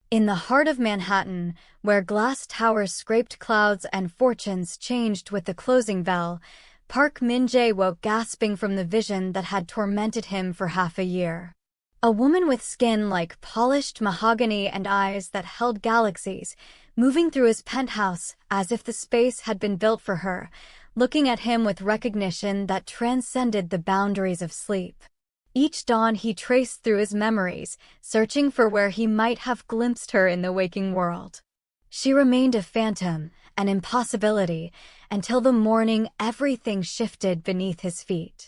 In the heart of Manhattan, where glass towers scraped clouds and fortunes changed with the closing bell, Park Min-jae woke gasping from the vision that had tormented him for half a year. A woman with skin like polished mahogany and eyes that held galaxies, moving through his penthouse as if the space had been built for her, looking at him with recognition that transcended the boundaries of sleep. Each dawn he traced through his memories, searching for where he might have glimpsed her in the waking world. She remained a phantom, an impossibility, until the morning everything shifted beneath his feet.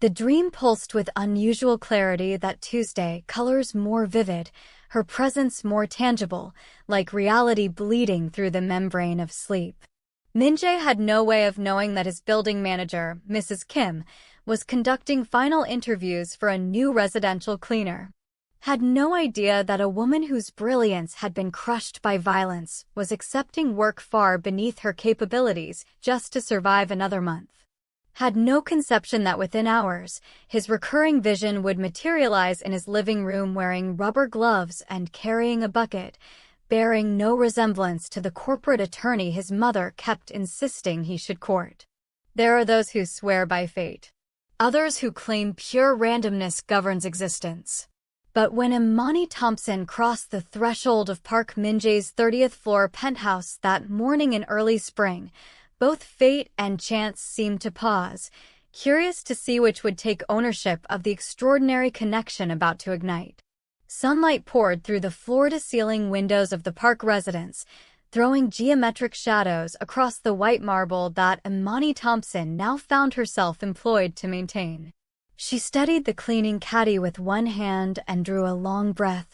The dream pulsed with unusual clarity that Tuesday, colors more vivid, her presence more tangible, like reality bleeding through the membrane of sleep. Min-jae had no way of knowing that his building manager, Mrs. Kim, was conducting final interviews for a new residential cleaner. Had no idea that a woman whose brilliance had been crushed by violence was accepting work far beneath her capabilities just to survive another month. Had no conception that within hours, his recurring vision would materialize in his living room wearing rubber gloves and carrying a bucket, bearing no resemblance to the corporate attorney his mother kept insisting he should court. There are those who swear by fate. Others who claim pure randomness governs existence. But when Imani Thompson crossed the threshold of Park Min-jae's 30th floor penthouse that morning in early spring, both fate and chance seemed to pause, curious to see which would take ownership of the extraordinary connection about to ignite. Sunlight poured through the floor-to-ceiling windows of the Park residence, throwing geometric shadows across the white marble that Imani Thompson now found herself employed to maintain. She steadied the cleaning caddy with one hand and drew a long breath,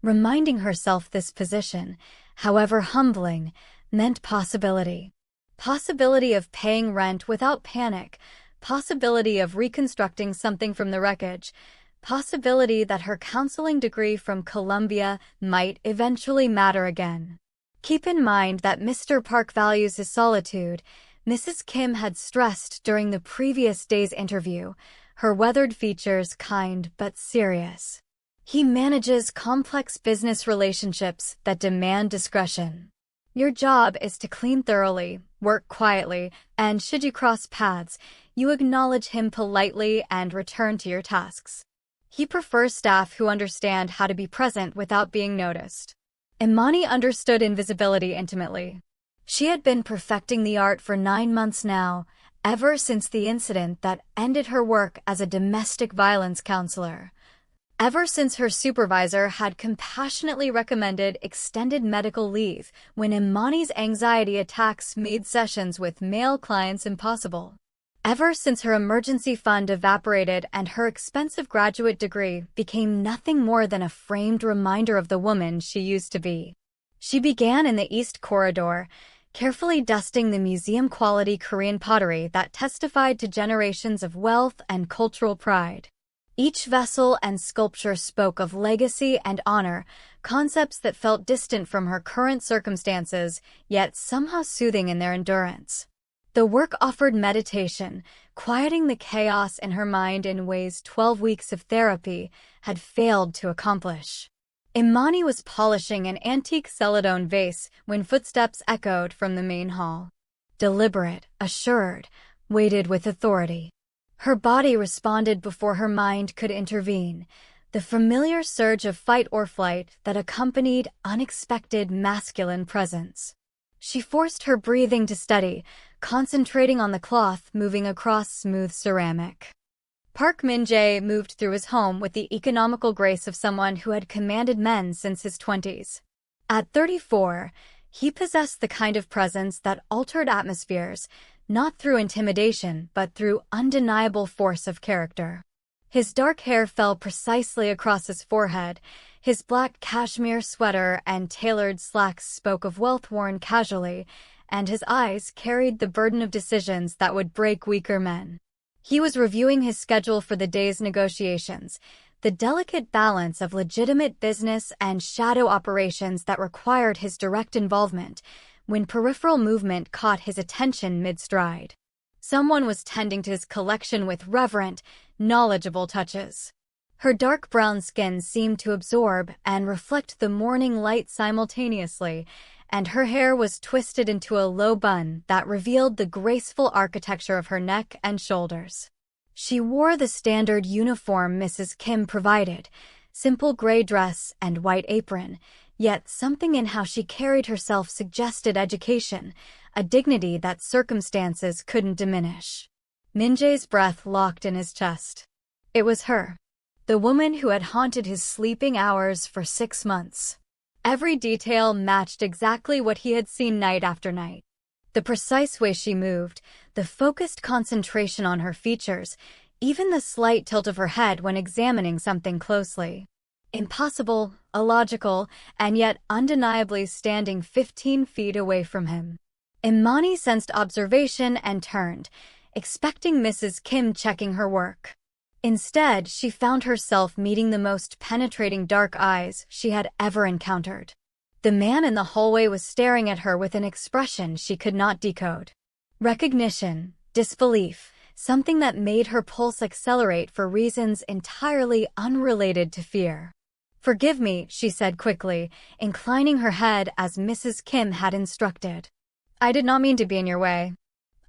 reminding herself this position, however humbling, meant possibility. Possibility of paying rent without panic, possibility of reconstructing something from the wreckage, possibility that her counseling degree from Columbia might eventually matter again. Keep in mind that Mr. Park values his solitude, Mrs. Kim had stressed during the previous day's interview, her weathered features kind but serious. He manages complex business relationships that demand discretion. Your job is to clean thoroughly, work quietly, and should you cross paths, you acknowledge him politely and return to your tasks. He prefers staff who understand how to be present without being noticed. Imani understood invisibility intimately. She had been perfecting the art for 9 months now, ever since the incident that ended her work as a domestic violence counselor. Ever since her supervisor had compassionately recommended extended medical leave when Imani's anxiety attacks made sessions with male clients impossible. Ever since her emergency fund evaporated and her expensive graduate degree became nothing more than a framed reminder of the woman she used to be. She began in the East Corridor, carefully dusting the museum-quality Korean pottery that testified to generations of wealth and cultural pride. Each vessel and sculpture spoke of legacy and honor, concepts that felt distant from her current circumstances, yet somehow soothing in their endurance. The work offered meditation, quieting the chaos in her mind in ways 12 weeks of therapy had failed to accomplish. Imani was polishing an antique celadone vase when footsteps echoed from the main hall. Deliberate, assured, weighted with authority. Her body responded before her mind could intervene, the familiar surge of fight or flight that accompanied unexpected masculine presence. She forced her breathing to steady, concentrating on the cloth moving across smooth ceramic. Park Min-jae moved through his home with the economical grace of someone who had commanded men since his 20s. At 34, he possessed the kind of presence that altered atmospheres, not through intimidation but through undeniable force of character. His dark hair fell precisely across his forehead, his black cashmere sweater and tailored slacks spoke of wealth worn casually, and his eyes carried the burden of decisions that would break weaker men. He was reviewing his schedule for the day's negotiations, the delicate balance of legitimate business and shadow operations that required his direct involvement, when peripheral movement caught his attention mid-stride. Someone was tending to his collection with reverent, knowledgeable touches. Her dark brown skin seemed to absorb and reflect the morning light simultaneously, and her hair was twisted into a low bun that revealed the graceful architecture of her neck and shoulders. She wore the standard uniform Mrs. Kim provided, simple gray dress and white apron, yet something in how she carried herself suggested education, a dignity that circumstances couldn't diminish. Min-jae's breath locked in his chest. It was her. The woman who had haunted his sleeping hours for 6 months. Every detail matched exactly what he had seen night after night. The precise way she moved, the focused concentration on her features, even the slight tilt of her head when examining something closely. Impossible, illogical, and yet undeniably standing 15 feet away from him. Imani sensed observation and turned, expecting Mrs. Kim checking her work. Instead, she found herself meeting the most penetrating dark eyes she had ever encountered. The man in the hallway was staring at her with an expression she could not decode. Recognition, disbelief, something that made her pulse accelerate for reasons entirely unrelated to fear. "Forgive me," she said quickly, inclining her head as Mrs. Kim had instructed. "I did not mean to be in your way.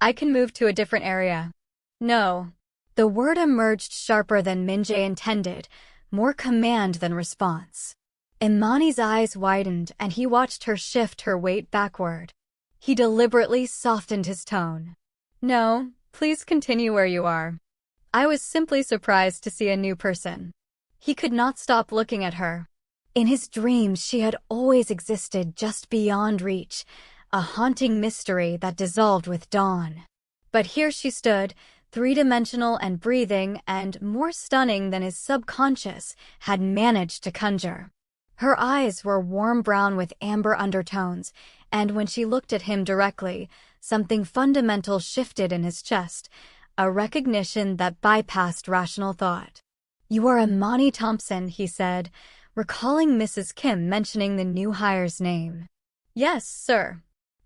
I can move to a different area." "No." The word emerged sharper than Min-jae intended, more command than response. Imani's eyes widened and he watched her shift her weight backward. He deliberately softened his tone. "No, please continue where you are. I was simply surprised to see a new person." He could not stop looking at her. In his dreams, she had always existed just beyond reach, a haunting mystery that dissolved with dawn. But here she stood, three-dimensional and breathing, and more stunning than his subconscious had managed to conjure. Her eyes were warm brown with amber undertones, and when she looked at him directly, something fundamental shifted in his chest, a recognition that bypassed rational thought. "You are Imani Thompson," he said, recalling Mrs. Kim mentioning the new hire's name. "Yes, sir."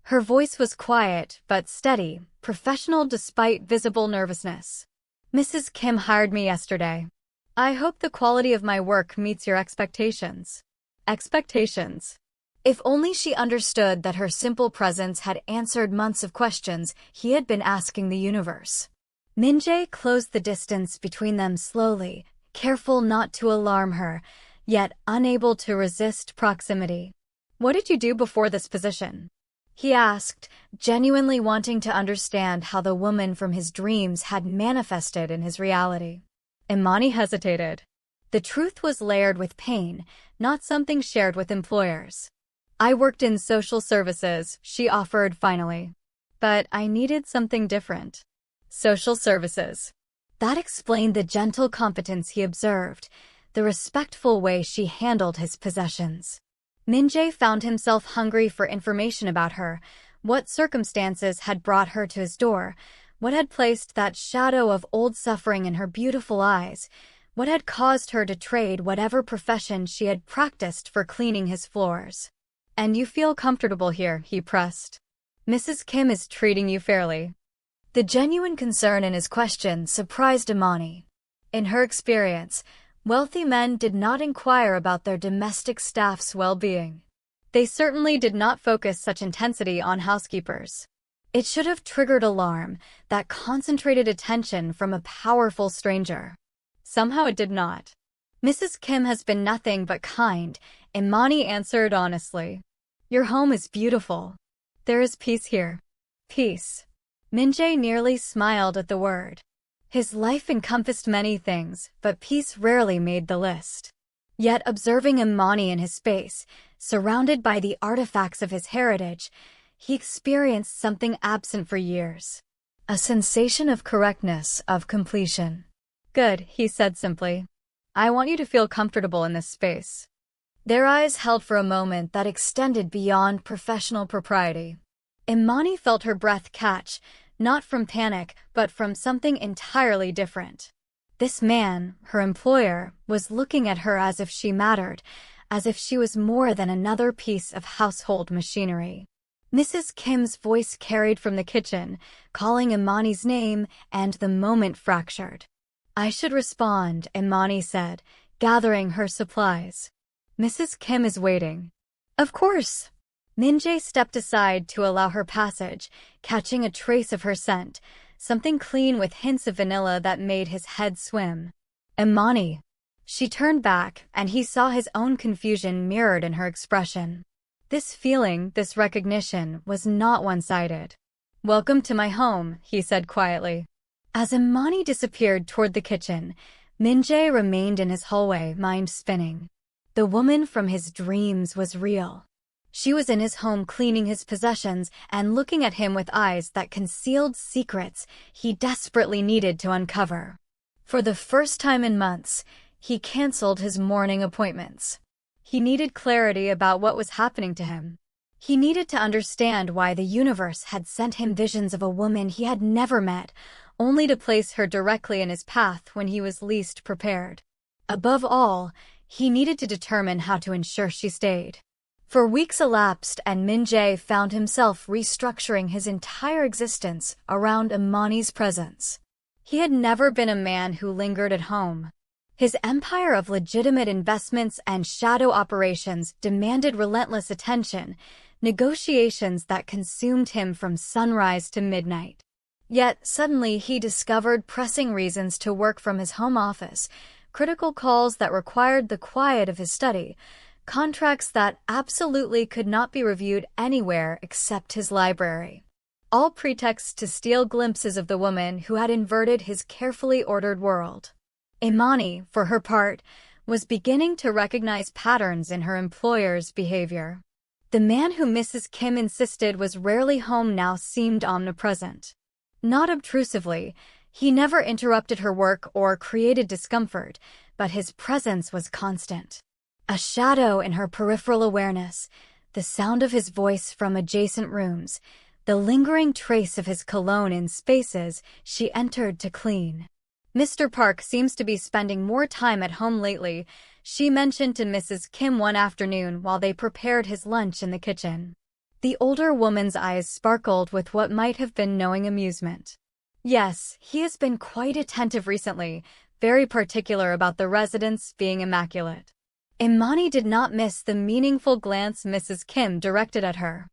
Her voice was quiet but steady, professional despite visible nervousness. "Mrs. Kim hired me yesterday. I hope the quality of my work meets your expectations." Expectations. If only she understood that her simple presence had answered months of questions he had been asking the universe. Min-jae closed the distance between them slowly, careful not to alarm her, yet unable to resist proximity. "What did you do before this position?" he asked, genuinely wanting to understand how the woman from his dreams had manifested in his reality. Imani hesitated. The truth was layered with pain, not something shared with employers. "I worked in social services," she offered finally. "But I needed something different." Social services. That explained the gentle competence he observed, the respectful way she handled his possessions. Min-jae found himself hungry for information about her, what circumstances had brought her to his door, what had placed that shadow of old suffering in her beautiful eyes, what had caused her to trade whatever profession she had practiced for cleaning his floors. "And you feel comfortable here," he pressed. "Mrs. Kim is treating you fairly." The genuine concern in his question surprised Imani. In her experience, wealthy men did not inquire about their domestic staff's well-being. They certainly did not focus such intensity on housekeepers. It should have triggered alarm, that concentrated attention from a powerful stranger. Somehow it did not. "Mrs. Kim has been nothing but kind," Imani answered honestly. "Your home is beautiful. There is peace here." Peace. Min-jae nearly smiled at the word. His life encompassed many things, but peace rarely made the list. Yet observing Imani in his space, surrounded by the artifacts of his heritage, he experienced something absent for years. A sensation of correctness, of completion. "Good," he said simply. "I want you to feel comfortable in this space." Their eyes held for a moment that extended beyond professional propriety. Imani felt her breath catch, not from panic, but from something entirely different. This man, her employer, was looking at her as if she mattered, as if she was more than another piece of household machinery. Mrs. Kim's voice carried from the kitchen, calling Imani's name, and the moment fractured. I should respond, Imani said, gathering her supplies. Mrs. Kim is waiting. Of course. Min-jae stepped aside to allow her passage, catching a trace of her scent, something clean with hints of vanilla that made his head swim. Imani. She turned back, and he saw his own confusion mirrored in her expression. This feeling, this recognition, was not one-sided. Welcome to my home, he said quietly. As Imani disappeared toward the kitchen, Min-jae remained in his hallway, mind spinning. The woman from his dreams was real. She was in his home cleaning his possessions and looking at him with eyes that concealed secrets he desperately needed to uncover. For the first time in months, he canceled his morning appointments. He needed clarity about what was happening to him. He needed to understand why the universe had sent him visions of a woman he had never met, only to place her directly in his path when he was least prepared. Above all, he needed to determine how to ensure she stayed. For weeks elapsed, and Min-jae found himself restructuring his entire existence around Imani's presence. He had never been a man who lingered at home. His empire of legitimate investments and shadow operations demanded relentless attention, negotiations that consumed him from sunrise to midnight. Yet suddenly he discovered pressing reasons to work from his home office, critical calls that required the quiet of his study, contracts that absolutely could not be reviewed anywhere except his library. All pretexts to steal glimpses of the woman who had inverted his carefully ordered world. Imani, for her part, was beginning to recognize patterns in her employer's behavior. The man who Mrs. Kim insisted was rarely home now seemed omnipresent. Not obtrusively, he never interrupted her work or created discomfort, but his presence was constant. A shadow in her peripheral awareness, the sound of his voice from adjacent rooms, the lingering trace of his cologne in spaces she entered to clean. Mr. Park seems to be spending more time at home lately, she mentioned to Mrs. Kim one afternoon while they prepared his lunch in the kitchen. The older woman's eyes sparkled with what might have been knowing amusement. Yes, he has been quite attentive recently, very particular about the residence being immaculate. Imani did not miss the meaningful glance Mrs. Kim directed at her.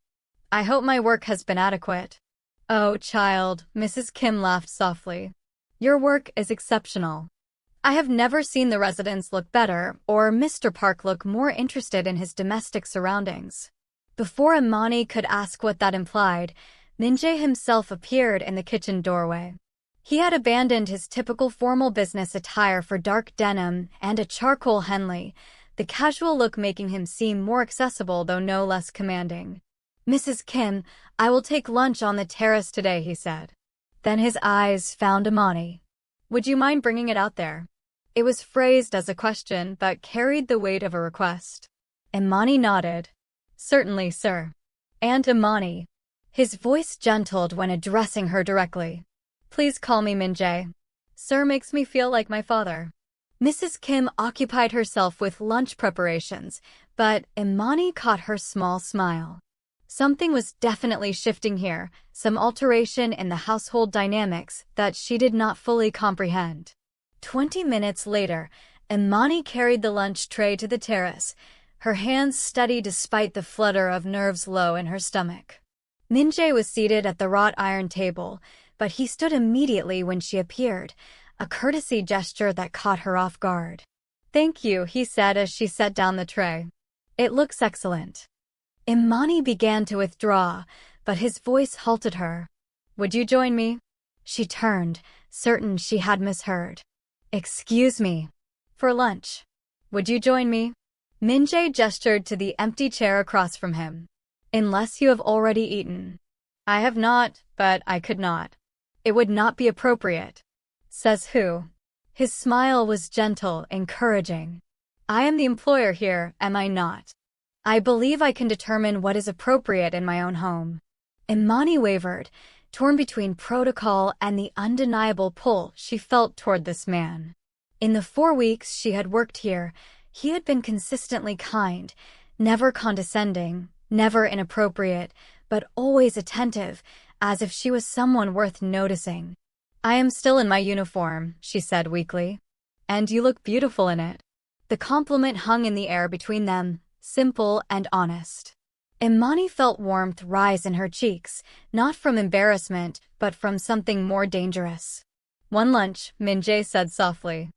I hope my work has been adequate. Oh, child, Mrs. Kim laughed softly. Your work is exceptional. I have never seen the residence look better or Mr. Park look more interested in his domestic surroundings. Before Imani could ask what that implied, Min-jae himself appeared in the kitchen doorway. He had abandoned his typical formal business attire for dark denim and a charcoal Henley, the casual look making him seem more accessible though no less commanding. Mrs. Kim, I will take lunch on the terrace today, he said. Then his eyes found Imani. Would you mind bringing it out there? It was phrased as a question but carried the weight of a request. Imani nodded. Certainly, sir. And Imani. His voice gentled when addressing her directly. Please call me Min-jae. Sir makes me feel like my father. Mrs. Kim occupied herself with lunch preparations, but Imani caught her small smile. Something was definitely shifting here, some alteration in the household dynamics that she did not fully comprehend. 20 minutes later, Imani carried the lunch tray to the terrace, her hands steady despite the flutter of nerves low in her stomach. Min-jae was seated at the wrought iron table, but he stood immediately when she appeared, a courtesy gesture that caught her off guard. Thank you, he said as she set down the tray. It looks excellent. Imani began to withdraw, but his voice halted her. Would you join me? She turned, certain she had misheard. Excuse me. For lunch. Would you join me? Min-jae gestured to the empty chair across from him. Unless you have already eaten. I have not, but I could not. It would not be appropriate. Says who? His smile was gentle, encouraging. I am the employer here, am I not? I believe I can determine what is appropriate in my own home. Imani wavered, torn between protocol and the undeniable pull she felt toward this man. In the 4 weeks she had worked here, he had been consistently kind, never condescending, never inappropriate, but always attentive, as if she was someone worth noticing. I am still in my uniform, she said weakly. And you look beautiful in it. The compliment hung in the air between them, simple and honest. Imani felt warmth rise in her cheeks, not from embarrassment, but from something more dangerous. One lunch, Min-jae said softly.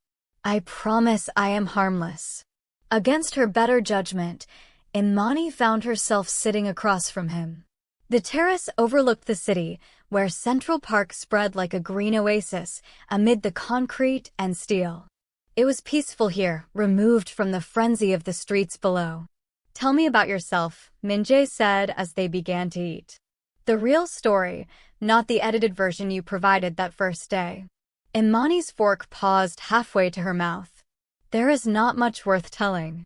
I promise I am harmless. Against her better judgment, Imani found herself sitting across from him. The terrace overlooked the city, where Central Park spread like a green oasis amid the concrete and steel. It was peaceful here, removed from the frenzy of the streets below. Tell me about yourself, Min-jae said as they began to eat. The real story, not the edited version you provided that first day. Imani's fork paused halfway to her mouth. There is not much worth telling.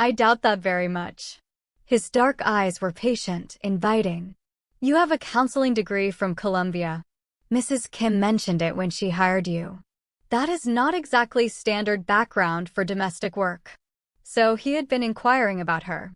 I doubt that very much. His dark eyes were patient, inviting. You have a counseling degree from Columbia. Mrs. Kim mentioned it when she hired you. That is not exactly standard background for domestic work. So he had been inquiring about her.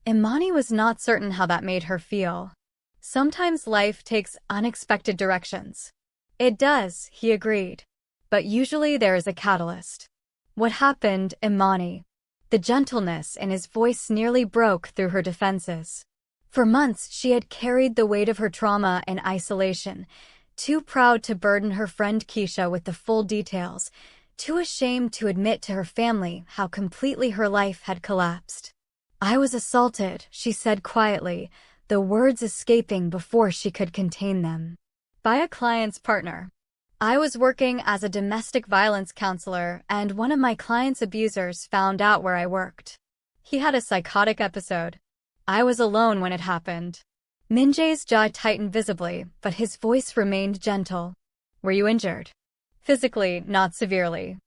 Imani was not certain how that made her feel. Sometimes life takes unexpected directions. It does, he agreed. But usually there is a catalyst. What happened, Imani? The gentleness in his voice nearly broke through her defenses. For months she had carried the weight of her trauma in isolation, too proud to burden her friend Keisha with the full details, too ashamed to admit to her family how completely her life had collapsed. I was assaulted, she said quietly, the words escaping before she could contain them. By a client's partner. I was working as a domestic violence counselor, and one of my client's abusers found out where I worked. He had a psychotic episode. I was alone when it happened. Min-jae's jaw tightened visibly, but his voice remained gentle. Were you injured? Physically, not severely.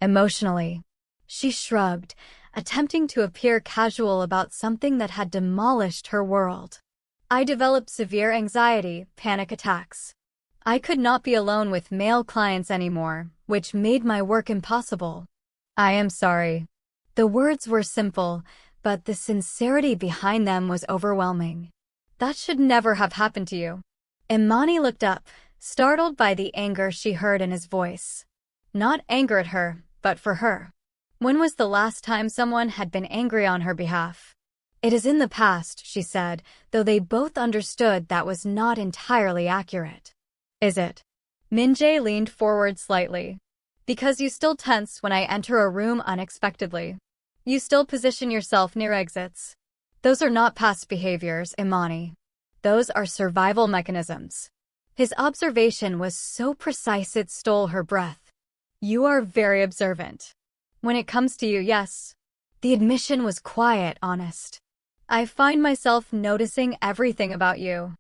Emotionally. She shrugged, attempting to appear casual about something that had demolished her world. I developed severe anxiety, panic attacks. I could not be alone with male clients anymore, which made my work impossible. I am sorry. The words were simple, but the sincerity behind them was overwhelming. That should never have happened to you. Imani looked up, startled by the anger she heard in his voice. Not anger at her, but for her. When was the last time someone had been angry on her behalf? It is in the past, she said, though they both understood that was not entirely accurate. Is it? Min-jae leaned forward slightly. Because you still tense when I enter a room unexpectedly. You still position yourself near exits. Those are not past behaviors, Imani. Those are survival mechanisms. His observation was so precise it stole her breath. You are very observant. When it comes to you, yes. The admission was quiet, honest. I find myself noticing everything about you.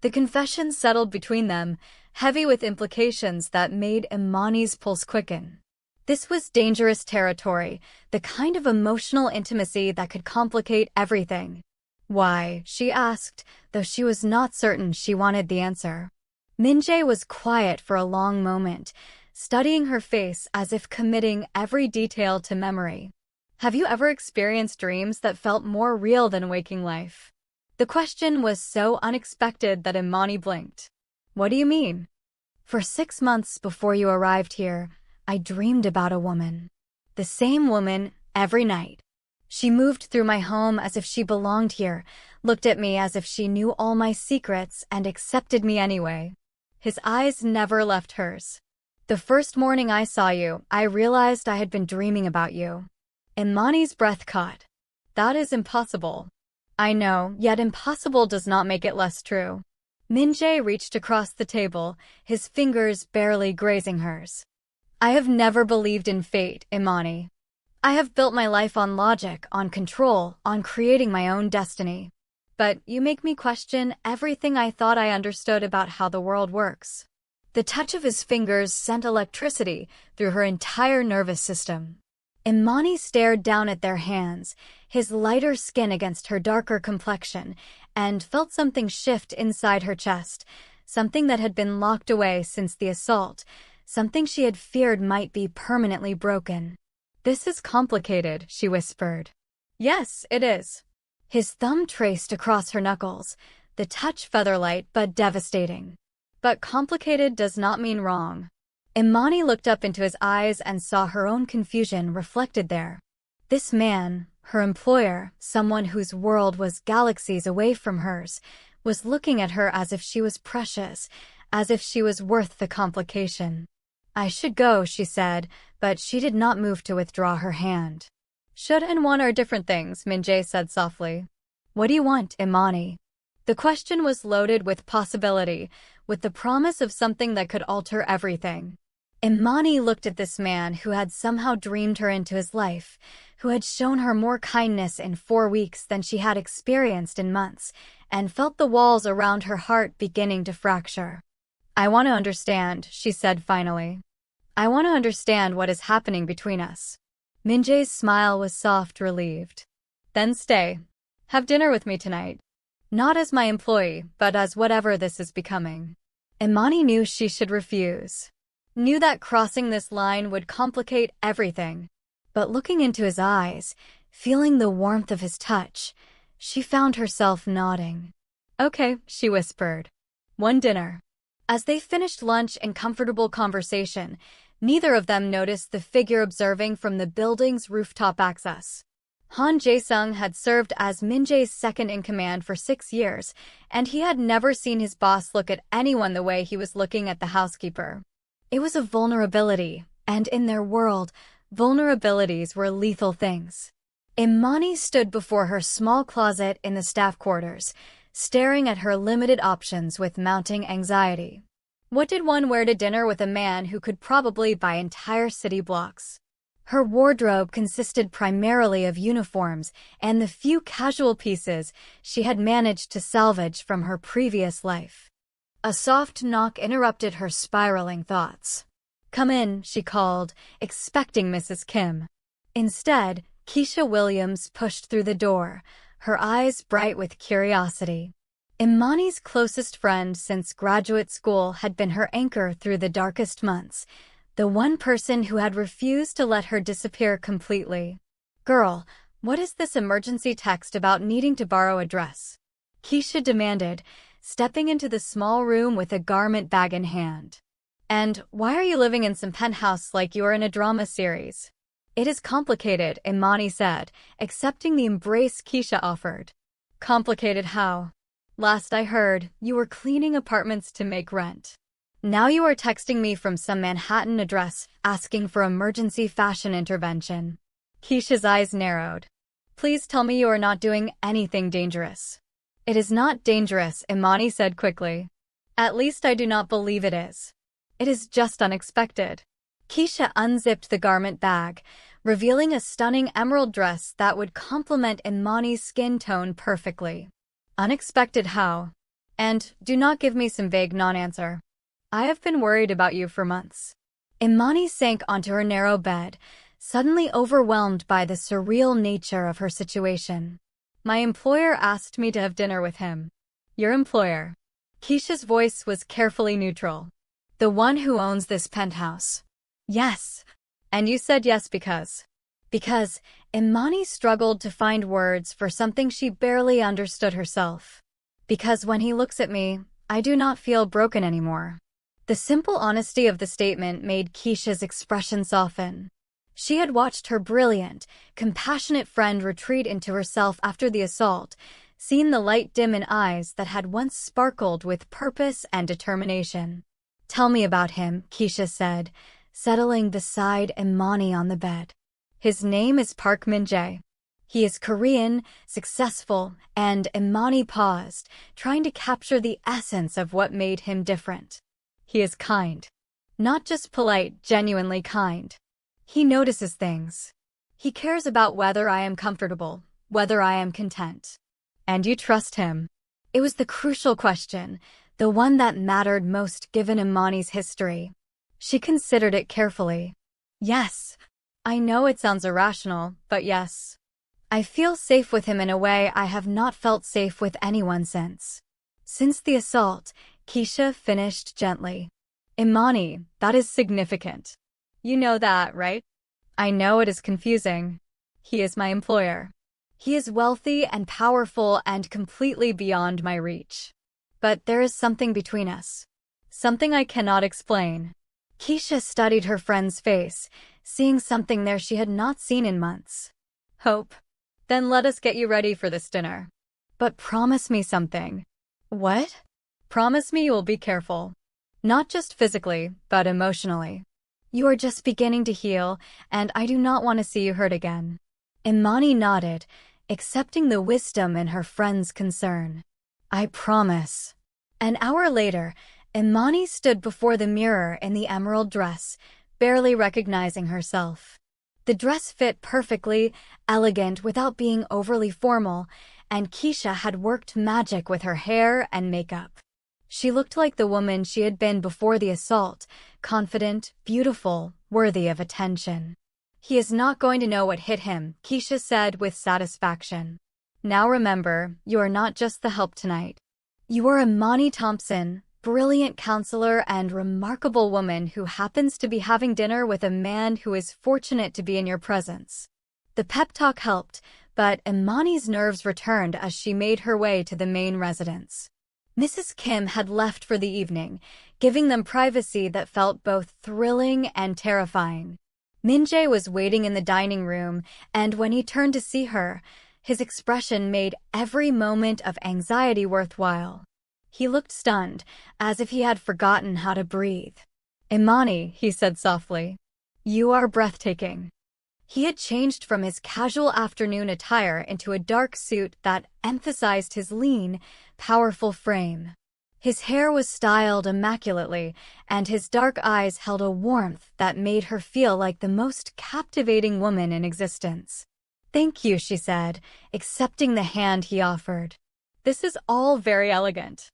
The confession settled between them, heavy with implications that made Imani's pulse quicken. This was dangerous territory, the kind of emotional intimacy that could complicate everything. Why, she asked, though she was not certain she wanted the answer. Min-jae was quiet for a long moment, studying her face as if committing every detail to memory. Have you ever experienced dreams that felt more real than waking life? The question was so unexpected that Imani blinked. What do you mean? For 6 months before you arrived here, I dreamed about a woman. The same woman, every night. She moved through my home as if she belonged here, looked at me as if she knew all my secrets and accepted me anyway. His eyes never left hers. The first morning I saw you, I realized I had been dreaming about you. Imani's breath caught. That is impossible. I know, yet impossible does not make it less true. Min-jae reached across the table, his fingers barely grazing hers. I have never believed in fate, Imani. I have built my life on logic, on control, on creating my own destiny. But you make me question everything I thought I understood about how the world works. The touch of his fingers sent electricity through her entire nervous system. Imani stared down at their hands, his lighter skin against her darker complexion, and felt something shift inside her chest, something that had been locked away since the assault, something she had feared might be permanently broken. This is complicated, she whispered. Yes, it is. His thumb traced across her knuckles, the touch featherlight but devastating. But complicated does not mean wrong. Imani looked up into his eyes and saw her own confusion reflected there. This man, her employer, someone whose world was galaxies away from hers, was looking at her as if she was precious, as if she was worth the complication. "I should go," she said, but she did not move to withdraw her hand. "Should and want are different things," Min-jae said softly. "What do you want, Imani?" The question was loaded with possibility, with the promise of something that could alter everything. Imani looked at this man who had somehow dreamed her into his life, who had shown her more kindness in 4 weeks than she had experienced in months, and felt the walls around her heart beginning to fracture. "I want to understand," she said finally. "I want to understand what is happening between us." Min-jae's smile was soft, relieved. "Then stay. Have dinner with me tonight. Not as my employee, but as whatever this is becoming." Imani knew she should refuse. Knew that crossing this line would complicate everything. But looking into his eyes, feeling the warmth of his touch, she found herself nodding. "Okay," she whispered. "One dinner." As they finished lunch in comfortable conversation, neither of them noticed the figure observing from the building's rooftop access. Han Jae-sung had served as Min-jae's second-in-command for 6 years, and he had never seen his boss look at anyone the way he was looking at the housekeeper. It was a vulnerability, and in their world, vulnerabilities were lethal things. Imani stood before her small closet in the staff quarters, staring at her limited options with mounting anxiety. What did one wear to dinner with a man who could probably buy entire city blocks? Her wardrobe consisted primarily of uniforms and the few casual pieces she had managed to salvage from her previous life. A soft knock interrupted her spiraling thoughts. "Come in," she called, expecting Mrs. Kim. Instead, Keisha Williams pushed through the door, her eyes bright with curiosity. Imani's closest friend since graduate school had been her anchor through the darkest months, the one person who had refused to let her disappear completely. "Girl, what is this emergency text about needing to borrow a dress?" Keisha demanded, stepping into the small room with a garment bag in hand. "And why are you living in some penthouse like you are in a drama series?" "It is complicated," Imani said, accepting the embrace Keisha offered. "Complicated how? Last I heard, you were cleaning apartments to make rent. Now you are texting me from some Manhattan address asking for emergency fashion intervention." Keisha's eyes narrowed. "Please tell me you are not doing anything dangerous." "It is not dangerous," Imani said quickly. "At least I do not believe it is. It is just unexpected." Keisha unzipped the garment bag, revealing a stunning emerald dress that would complement Imani's skin tone perfectly. "Unexpected how? And do not give me some vague non-answer. I have been worried about you for months." Imani sank onto her narrow bed, suddenly overwhelmed by the surreal nature of her situation. "My employer asked me to have dinner with him." "Your employer?" Keisha's voice was carefully neutral. "The one who owns this penthouse." "Yes." "And you said yes because—" Because Imani struggled to find words for something she barely understood herself. "Because when he looks at me, I do not feel broken anymore." The simple honesty of the statement made Keisha's expression soften. She had watched her brilliant, compassionate friend retreat into herself after the assault, seen the light dim in eyes that had once sparkled with purpose and determination. "Tell me about him," Keisha said, settling beside Imani on the bed. "His name is Park Min-jae. He is Korean, successful," and Imani paused, trying to capture the essence of what made him different. "He is kind. Not just polite, genuinely kind. He notices things. He cares about whether I am comfortable, whether I am content." "And you trust him?" It was the crucial question, the one that mattered most given Imani's history. She considered it carefully. "Yes. I know it sounds irrational, but yes. I feel safe with him in a way I have not felt safe with anyone since." Since the assault, Keisha finished gently. "Imani, that is significant. You know that, right?" "I know it is confusing. He is my employer. He is wealthy and powerful and completely beyond my reach. But there is something between us. Something I cannot explain." Keisha studied her friend's face, seeing something there she had not seen in months. Hope. Then let us get you ready for this dinner. But promise me something. What? Promise me you will be careful. Not just physically, but emotionally. You are just beginning to heal, and I do not want to see you hurt again. Imani nodded, accepting the wisdom in her friend's concern. I promise. An hour later, Imani stood before the mirror in the emerald dress, barely recognizing herself. The dress fit perfectly, elegant without being overly formal, and Keisha had worked magic with her hair and makeup. She looked like the woman she had been before the assault, confident, beautiful, worthy of attention. He is not going to know what hit him, Keisha said with satisfaction. Now remember, you are not just the help tonight. You are Imani Thompson, brilliant counselor and remarkable woman who happens to be having dinner with a man who is fortunate to be in your presence. The pep talk helped, but Imani's nerves returned as she made her way to the main residence. Mrs. Kim had left for the evening, giving them privacy that felt both thrilling and terrifying. Min-jae was waiting in the dining room, and when he turned to see her, his expression made every moment of anxiety worthwhile. He looked stunned, as if he had forgotten how to breathe. Imani, he said softly. You are breathtaking. He had changed from his casual afternoon attire into a dark suit that emphasized his lean, powerful frame. His hair was styled immaculately, and his dark eyes held a warmth that made her feel like the most captivating woman in existence. Thank you, she said, accepting the hand he offered. This is all very elegant.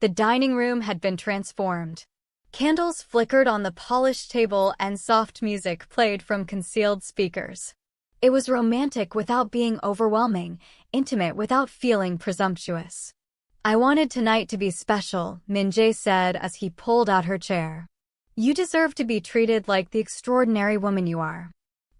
The dining room had been transformed. Candles flickered on the polished table and soft music played from concealed speakers. It was romantic without being overwhelming, intimate without feeling presumptuous. I wanted tonight to be special, Min-jae said as he pulled out her chair. You deserve to be treated like the extraordinary woman you are.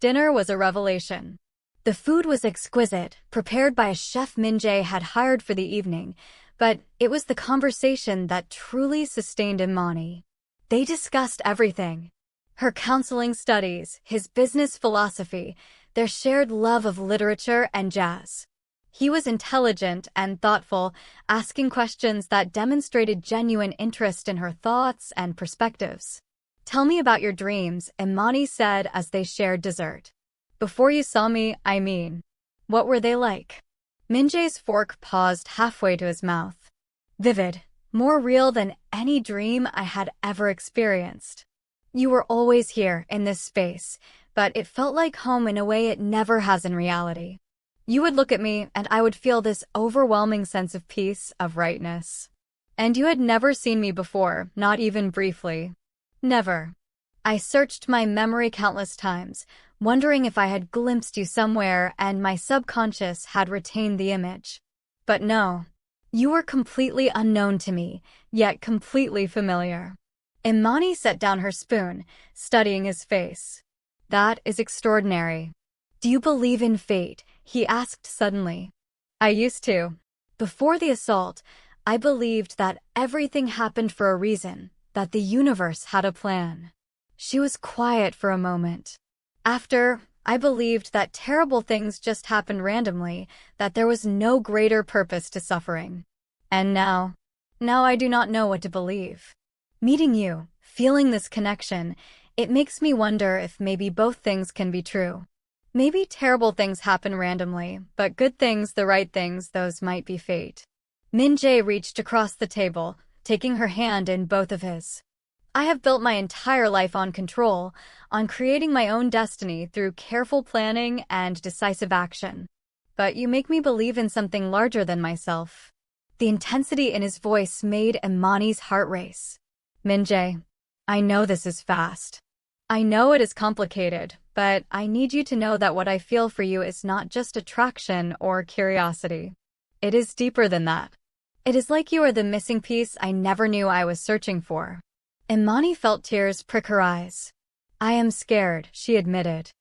Dinner was a revelation. The food was exquisite, prepared by a chef Min-jae had hired for the evening, but it was the conversation that truly sustained Imani. They discussed everything. Her counseling studies, his business philosophy, their shared love of literature and jazz. He was intelligent and thoughtful, asking questions that demonstrated genuine interest in her thoughts and perspectives. Tell me about your dreams, Imani said as they shared dessert. Before you saw me, I mean. What were they like? Min-jae's fork paused halfway to his mouth. Vivid, more real than any dream I had ever experienced. You were always here in this space, but it felt like home in a way it never has in reality. You would look at me and I would feel this overwhelming sense of peace, of rightness. And you had never seen me before, not even briefly. Never. I searched my memory countless times, wondering if I had glimpsed you somewhere and my subconscious had retained the image. But no. You were completely unknown to me, yet completely familiar. Imani set down her spoon, studying his face. That is extraordinary. Do you believe in fate? He asked suddenly. I used to. Before the assault, I believed that everything happened for a reason, that the universe had a plan. She was quiet for a moment. After, I believed that terrible things just happened randomly, that there was no greater purpose to suffering. And now I do not know what to believe. Meeting you, feeling this connection, it makes me wonder if maybe both things can be true. Maybe terrible things happen randomly, but good things, the right things, those might be fate. Min-jae reached across the table, taking her hand in both of his. I have built my entire life on control, on creating my own destiny through careful planning and decisive action. But you make me believe in something larger than myself. The intensity in his voice made Imani's heart race. Min-jae, I know this is fast. I know it is complicated, but I need you to know that what I feel for you is not just attraction or curiosity. It is deeper than that. It is like you are the missing piece I never knew I was searching for. Imani felt tears prick her eyes. I am scared, she admitted.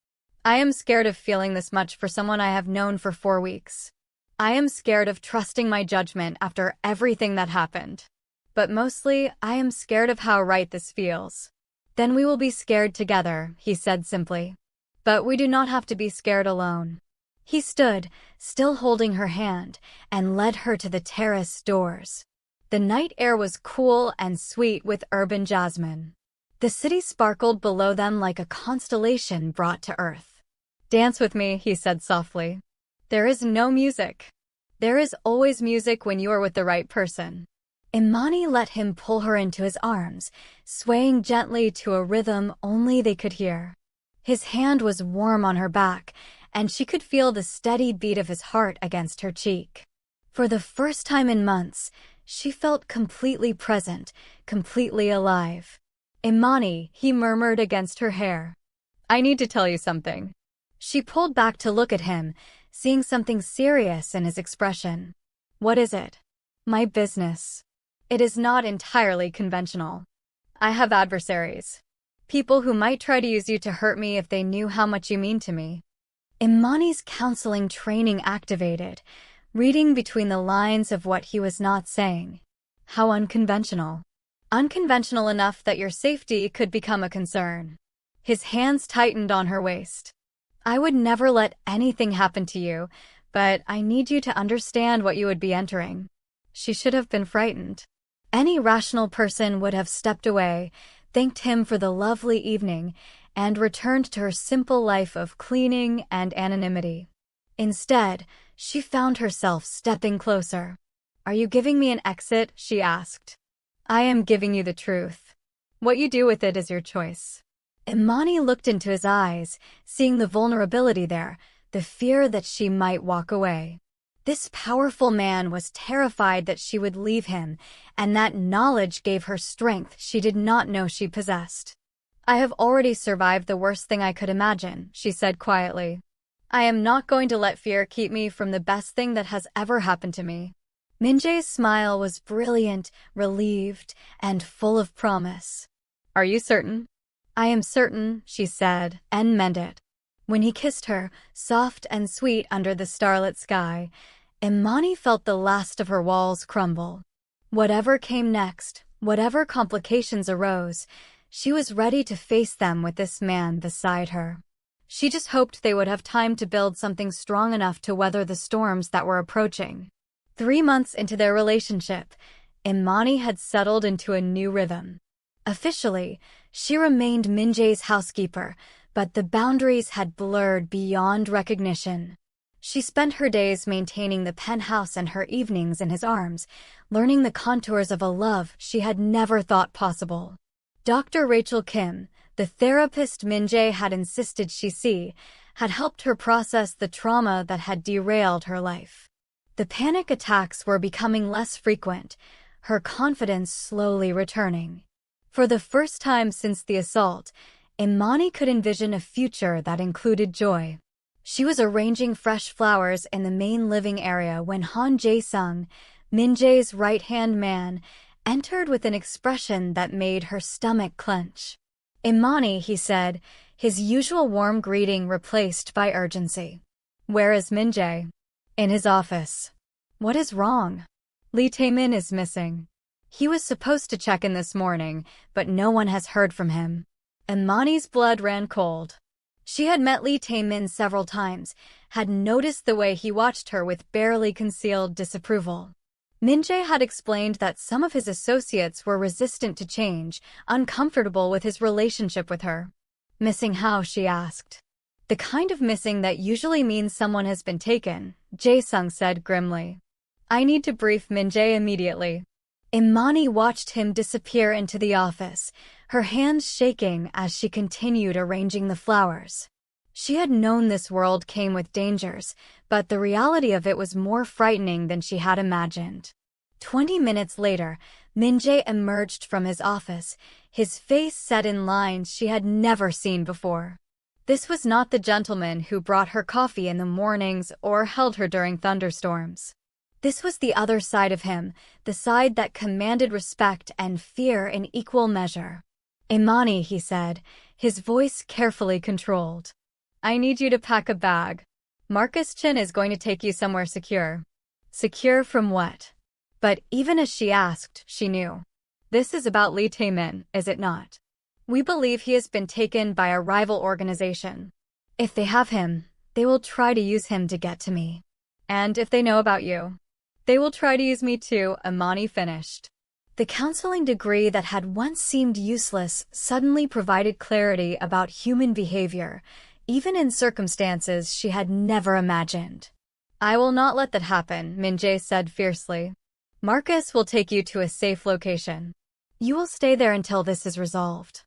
I am scared of feeling this much for someone I have known for 4 weeks. I am scared of trusting my judgment after everything that happened. But mostly, I am scared of how right this feels. Then we will be scared together, he said simply. But we do not have to be scared alone. He stood, still holding her hand, and led her to the terrace doors. The night air was cool and sweet with urban jasmine. The city sparkled below them like a constellation brought to earth. Dance with me, he said softly. There is no music. There is always music when you are with the right person. Imani let him pull her into his arms, swaying gently to a rhythm only they could hear. His hand was warm on her back, and she could feel the steady beat of his heart against her cheek. For the first time in months, she felt completely present, completely alive. Imani, he murmured against her hair. I need to tell you something. She pulled back to look at him, seeing something serious in his expression. What is it? My business. It is not entirely conventional. I have adversaries. People who might try to use you to hurt me if they knew how much you mean to me. Imani's counseling training activated, reading between the lines of what he was not saying. How unconventional. Unconventional enough that your safety could become a concern. His hands tightened on her waist. I would never let anything happen to you, but I need you to understand what you would be entering. She should have been frightened. Any rational person would have stepped away, thanked him for the lovely evening, and returned to her simple life of cleaning and anonymity. Instead, she found herself stepping closer. Are you giving me an exit? She asked. I am giving you the truth. What you do with it is your choice. Imani looked into his eyes, seeing the vulnerability there, the fear that she might walk away. This powerful man was terrified that she would leave him, and that knowledge gave her strength she did not know she possessed. I have already survived the worst thing I could imagine, she said quietly. I am not going to let fear keep me from the best thing that has ever happened to me. Min-jae's smile was brilliant, relieved, and full of promise. Are you certain? I am certain, she said, and meant it. When he kissed her, soft and sweet under the starlit sky, Imani felt the last of her walls crumble. Whatever came next, whatever complications arose, she was ready to face them with this man beside her. She just hoped they would have time to build something strong enough to weather the storms that were approaching. 3 months into their relationship, Imani had settled into a new rhythm. Officially, she remained Min-jae's housekeeper, but the boundaries had blurred beyond recognition. She spent her days maintaining the penthouse and her evenings in his arms, learning the contours of a love she had never thought possible. Dr. Rachel Kim, the therapist Min-jae had insisted she see, had helped her process the trauma that had derailed her life. The panic attacks were becoming less frequent, her confidence slowly returning. For the first time since the assault, Imani could envision a future that included joy. She was arranging fresh flowers in the main living area when Han Jae-sung, Min-jae's right-hand man, entered with an expression that made her stomach clench. Imani, he said, his usual warm greeting replaced by urgency. Where is Min-jae? In his office. What is wrong? Lee Tae-min is missing. He was supposed to check in this morning, but no one has heard from him. Imani's blood ran cold. She had met Lee Tae-min several times, had noticed the way he watched her with barely concealed disapproval. Min-jae had explained that some of his associates were resistant to change, uncomfortable with his relationship with her. Missing how, she asked. The kind of missing that usually means someone has been taken, Jae-sung said grimly. I need to brief Min-jae immediately. Imani watched him disappear into the office, her hands shaking as she continued arranging the flowers. She had known this world came with dangers, but the reality of it was more frightening than she had imagined. 20 minutes later, Min-jae emerged from his office, his face set in lines she had never seen before. This was not the gentleman who brought her coffee in the mornings or held her during thunderstorms. This was the other side of him, the side that commanded respect and fear in equal measure. Imani, he said, his voice carefully controlled. I need you to pack a bag. Marcus Chin is going to take you somewhere secure. Secure from what? But even as she asked, she knew. This is about Lee Tae-min, is it not? We believe he has been taken by a rival organization. If they have him, they will try to use him to get to me. And if they know about you, they will try to use me too," Imani finished. The counseling degree that had once seemed useless suddenly provided clarity about human behavior, even in circumstances she had never imagined. "I will not let that happen," Min-jae said fiercely. "Marcus will take you to a safe location. You will stay there until this is resolved."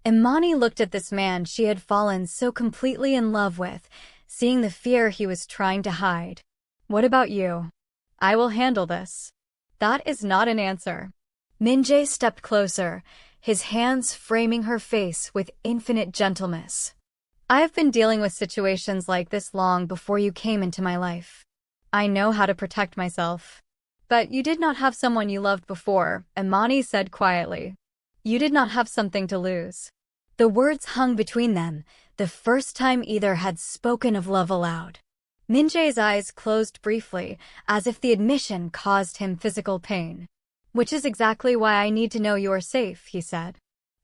Imani looked at this man she had fallen so completely in love with, seeing the fear he was trying to hide. "What about you?" "I will handle this." "That is not an answer." Min-jae stepped closer, his hands framing her face with infinite gentleness. "I have been dealing with situations like this long before you came into my life. I know how to protect myself." "But you did not have someone you loved before," Imani said quietly. "You did not have something to lose." The words hung between them, the first time either had spoken of love aloud. Min-jae's eyes closed briefly, as if the admission caused him physical pain. "Which is exactly why I need to know you are safe," he said.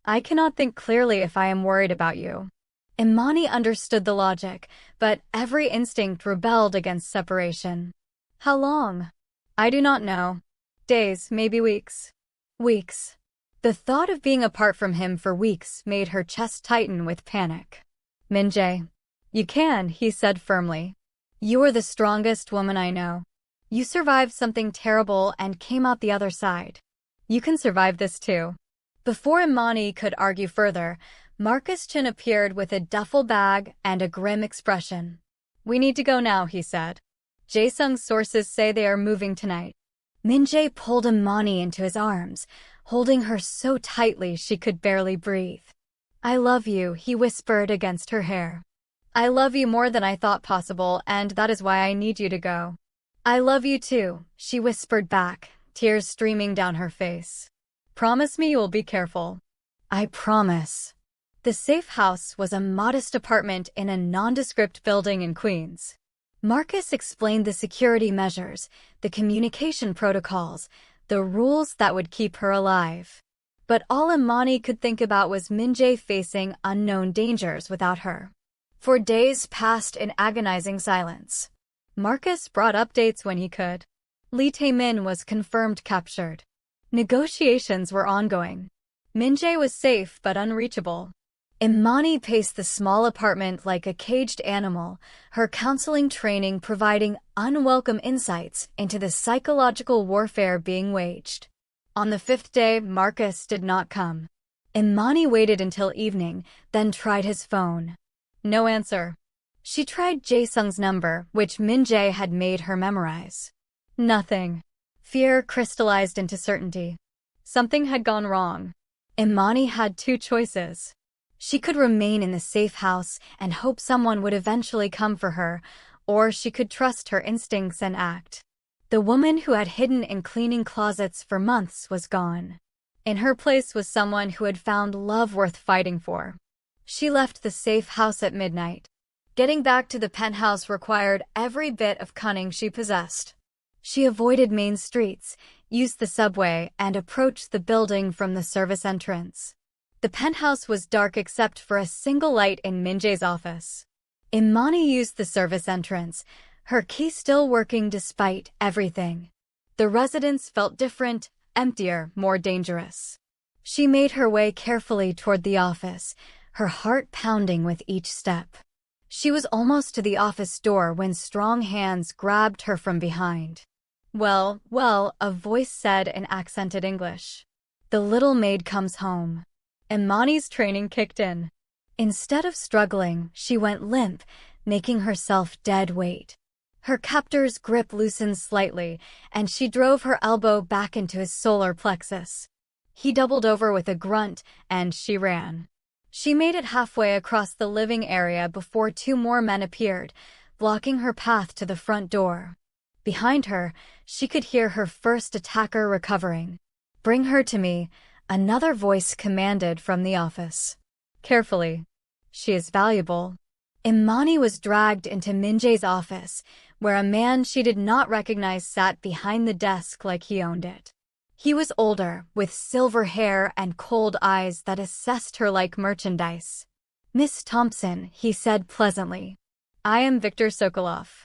"I cannot think clearly if I am worried about you." Imani understood the logic, but every instinct rebelled against separation. "How long?" "I do not know. Days, maybe weeks." Weeks. The thought of being apart from him for weeks made her chest tighten with panic. "Min-jae, you can," he said firmly. "You are the strongest woman I know. You survived something terrible and came out the other side. You can survive this too." Before Imani could argue further, Marcus Chin appeared with a duffel bag and a grim expression. "We need to go now," he said. "Jae-sung's sources say they are moving tonight." Min-jae pulled Imani into his arms, holding her so tightly she could barely breathe. "I love you," he whispered against her hair. "I love you more than I thought possible, and that is why I need you to go." "I love you too," she whispered back, tears streaming down her face. "Promise me you will be careful." "I promise." The safe house was a modest apartment in a nondescript building in Queens. Marcus explained the security measures, the communication protocols, the rules that would keep her alive. But all Imani could think about was Min-jae facing unknown dangers without her. For days passed in agonizing silence. Marcus brought updates when he could. Lee Tae-min was confirmed captured. Negotiations were ongoing. Min-jae was safe but unreachable. Imani paced the small apartment like a caged animal, her counseling training providing unwelcome insights into the psychological warfare being waged. On the 5th day, Marcus did not come. Imani waited until evening, then tried his phone. No answer. She tried Jae-sung's number, which Min-jae had made her memorize. Nothing. Fear crystallized into certainty. Something had gone wrong. Imani had two choices. She could remain in the safe house and hope someone would eventually come for her, or she could trust her instincts and act. The woman who had hidden in cleaning closets for months was gone. In her place was someone who had found love worth fighting for. She left the safe house at midnight. Getting back to the penthouse required every bit of cunning she possessed. She avoided main streets, used the subway, and approached the building from the service entrance. The penthouse was dark except for a single light in Min-jae's office. Imani used the service entrance, her key still working despite everything. The residence felt different, emptier, more dangerous. She made her way carefully toward the office, her heart pounding with each step. She was almost to the office door when strong hands grabbed her from behind. Well, a voice said in accented English. "The little maid comes home." Imani's training kicked in. Instead of struggling, she went limp, making herself dead weight. Her captor's grip loosened slightly, and she drove her elbow back into his solar plexus. He doubled over with a grunt, and she ran. She made it halfway across the living area before two more men appeared, blocking her path to the front door. Behind her, she could hear her first attacker recovering. "Bring her to me," another voice commanded from the office. "Carefully. She is valuable." Imani was dragged into Min-jae's office, where a man she did not recognize sat behind the desk like he owned it. He was older, with silver hair and cold eyes that assessed her like merchandise. "Miss Thompson," he said pleasantly. "I am Victor Sokolov.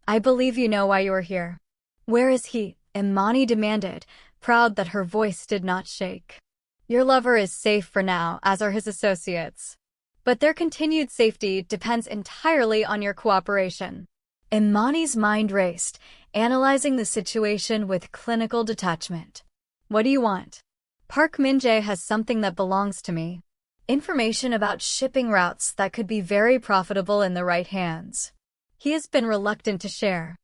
I believe you know why you are here." "Where is he?" Imani demanded, proud that her voice did not shake. "Your lover is safe for now, as are his associates. But their continued safety depends entirely on your cooperation." Imani's mind raced, analyzing the situation with clinical detachment. "What do you want?" "Park Min-jae has something that belongs to me. Information about shipping routes that could be very profitable in the right hands. He has been reluctant to share.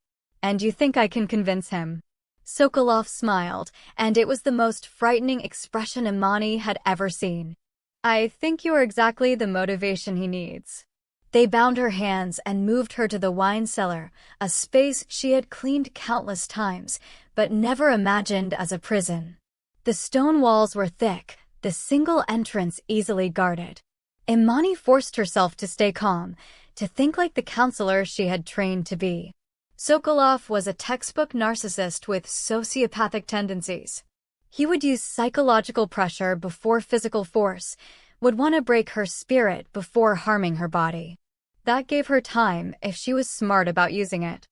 And you think I can convince him?" Sokolov smiled, and it was the most frightening expression Imani had ever seen. "I think you are exactly the motivation he needs." They bound her hands and moved her to the wine cellar, a space she had cleaned countless times, but never imagined as a prison. The stone walls were thick, the single entrance easily guarded. Imani forced herself to stay calm, to think like the counselor she had trained to be. Sokolov was a textbook narcissist with sociopathic tendencies. He would use psychological pressure before physical force, would want to break her spirit before harming her body. That gave her time if she was smart about using it.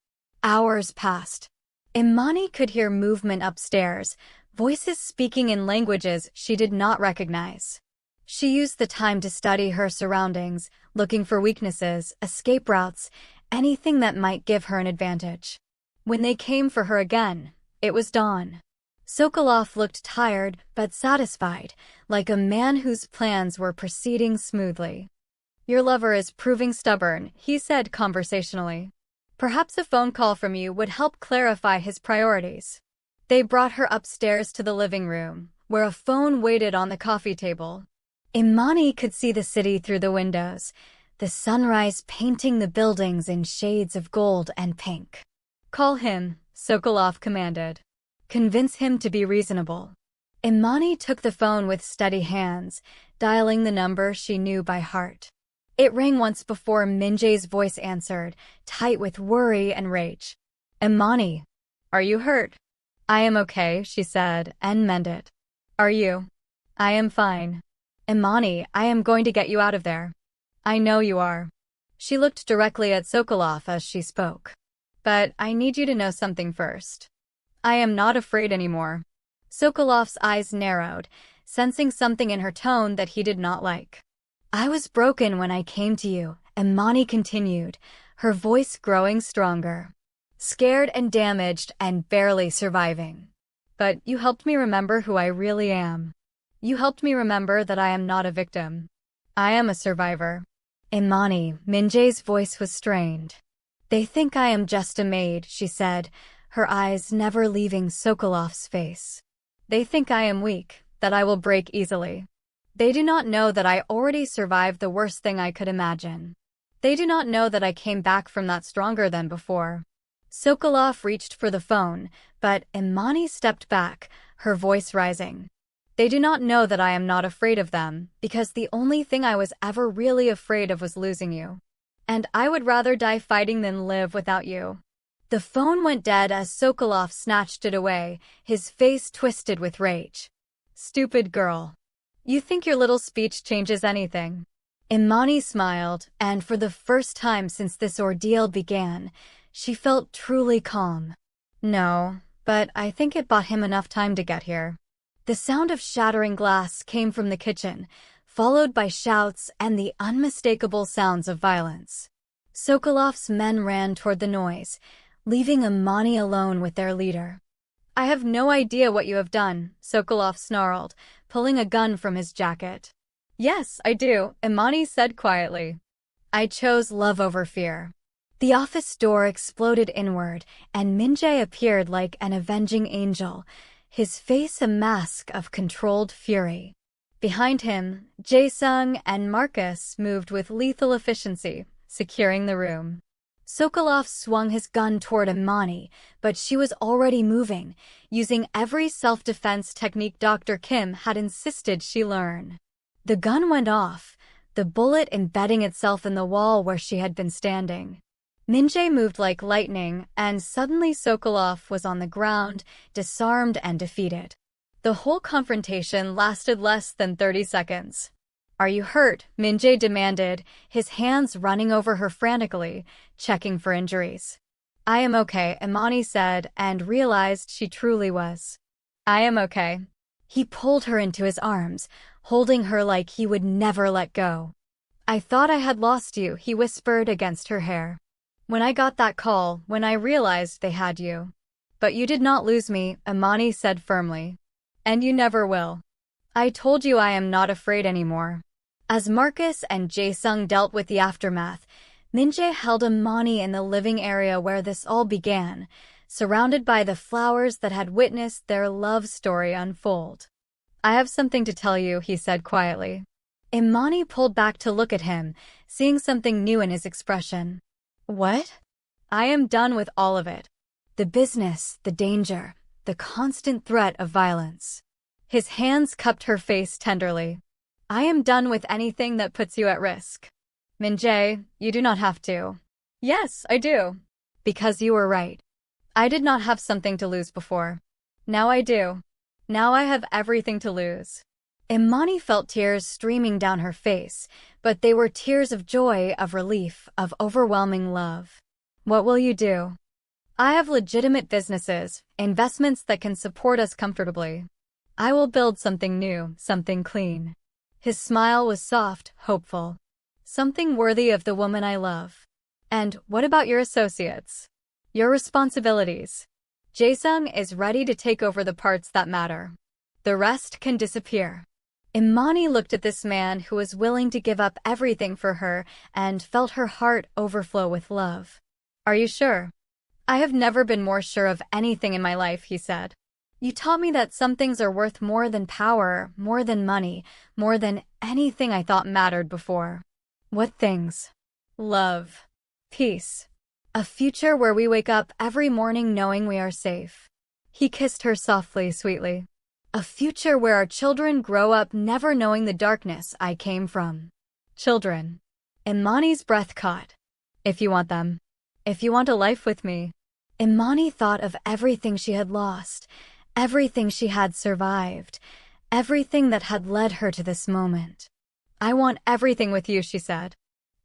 Hours passed. Imani could hear movement upstairs, voices speaking in languages she did not recognize. She used the time to study her surroundings, looking for weaknesses, escape routes, anything that might give her an advantage. When they came for her again, it was dawn. Sokolov looked tired but satisfied, like a man whose plans were proceeding smoothly. "Your lover is proving stubborn," he said conversationally. "Perhaps a phone call from you would help clarify his priorities." They brought her upstairs to the living room, where a phone waited on the coffee table. Imani could see the city through the windows, the sunrise painting the buildings in shades of gold and pink. "Call him," Sokolov commanded. "Convince him to be reasonable." Imani took the phone with steady hands, dialing the number she knew by heart. It rang once before Min-jae's voice answered, tight with worry and rage. "Imani, are you hurt?" "I am okay," she said, and meant it. "Are you?" "I am fine." "Imani, I am going to get you out of there." "I know you are." She looked directly at Sokolov as she spoke. "But I need you to know something first. I am not afraid anymore." Sokolov's eyes narrowed, sensing something in her tone that he did not like. "I was broken when I came to you," Imani continued, her voice growing stronger. "Scared and damaged and barely surviving. But you helped me remember who I really am. You helped me remember that I am not a victim. I am a survivor." "Imani," Min-jae's voice was strained. "They think I am just a maid," she said, her eyes never leaving Sokolov's face. "They think I am weak, that I will break easily. They do not know that I already survived the worst thing I could imagine. They do not know that I came back from that stronger than before." Sokolov reached for the phone, but Imani stepped back, her voice rising. "They do not know that I am not afraid of them, because the only thing I was ever really afraid of was losing you. And I would rather die fighting than live without you." The phone went dead as Sokolov snatched it away, his face twisted with rage. "Stupid girl. You think your little speech changes anything?" Imani smiled, and for the first time since this ordeal began, she felt truly calm. "No, but I think it bought him enough time to get here." The sound of shattering glass came from the kitchen, followed by shouts and the unmistakable sounds of violence. Sokolov's men ran toward the noise, leaving Imani alone with their leader. "I have no idea what you have done," Sokolov snarled, pulling a gun from his jacket. "Yes, I do," Imani said quietly. "I chose love over fear." The office door exploded inward, and Min-jae appeared like an avenging angel, his face a mask of controlled fury. Behind him, Jae-sung and Marcus moved with lethal efficiency, securing the room. Sokolov swung his gun toward Imani, but she was already moving, using every self-defense technique Dr. Kim had insisted she learn. The gun went off, the bullet embedding itself in the wall where she had been standing. Min-jae moved like lightning, and suddenly Sokolov was on the ground, disarmed and defeated. The whole confrontation lasted less than 30 seconds. "Are you hurt?" Min-jae demanded, his hands running over her frantically, checking for injuries. "I am okay," Imani said, and realized she truly was. "I am okay." He pulled her into his arms, holding her like he would never let go. "I thought I had lost you," he whispered against her hair. "When I got that call, when I realized they had you." "But you did not lose me," Imani said firmly. "And you never will. I told you I am not afraid anymore." As Marcus and Jae-sung dealt with the aftermath, Min-jae held Imani in the living area where this all began, surrounded by the flowers that had witnessed their love story unfold. "I have something to tell you," he said quietly. Imani pulled back to look at him, seeing something new in his expression. "What?" "I am done with all of it. The business, the danger, the constant threat of violence." His hands cupped her face tenderly. "I am done with anything that puts you at risk. Min-jae, you do not have to." "Yes, I do." "Because you were right. I did not have something to lose before. Now I do. Now I have everything to lose." Imani felt tears streaming down her face, but they were tears of joy, of relief, of overwhelming love. "What will you do?" "I have legitimate businesses, investments that can support us comfortably. I will build something new, something clean." His smile was soft, hopeful. "Something worthy of the woman I love." "And what about your associates? Your responsibilities?" "Jae-sung is ready to take over the parts that matter. The rest can disappear." Imani looked at this man who was willing to give up everything for her and felt her heart overflow with love. "Are you sure?" "I have never been more sure of anything in my life," he said. "You taught me that some things are worth more than power, more than money, more than anything I thought mattered before." "What things?" "Love. Peace. A future where we wake up every morning knowing we are safe." He kissed her softly, sweetly. "A future where our children grow up never knowing the darkness I came from." "Children." Imani's breath caught. "If you want them. If you want a life with me." Imani thought of everything she had lost, everything she had survived, everything that had led her to this moment. "I want everything with you," she said.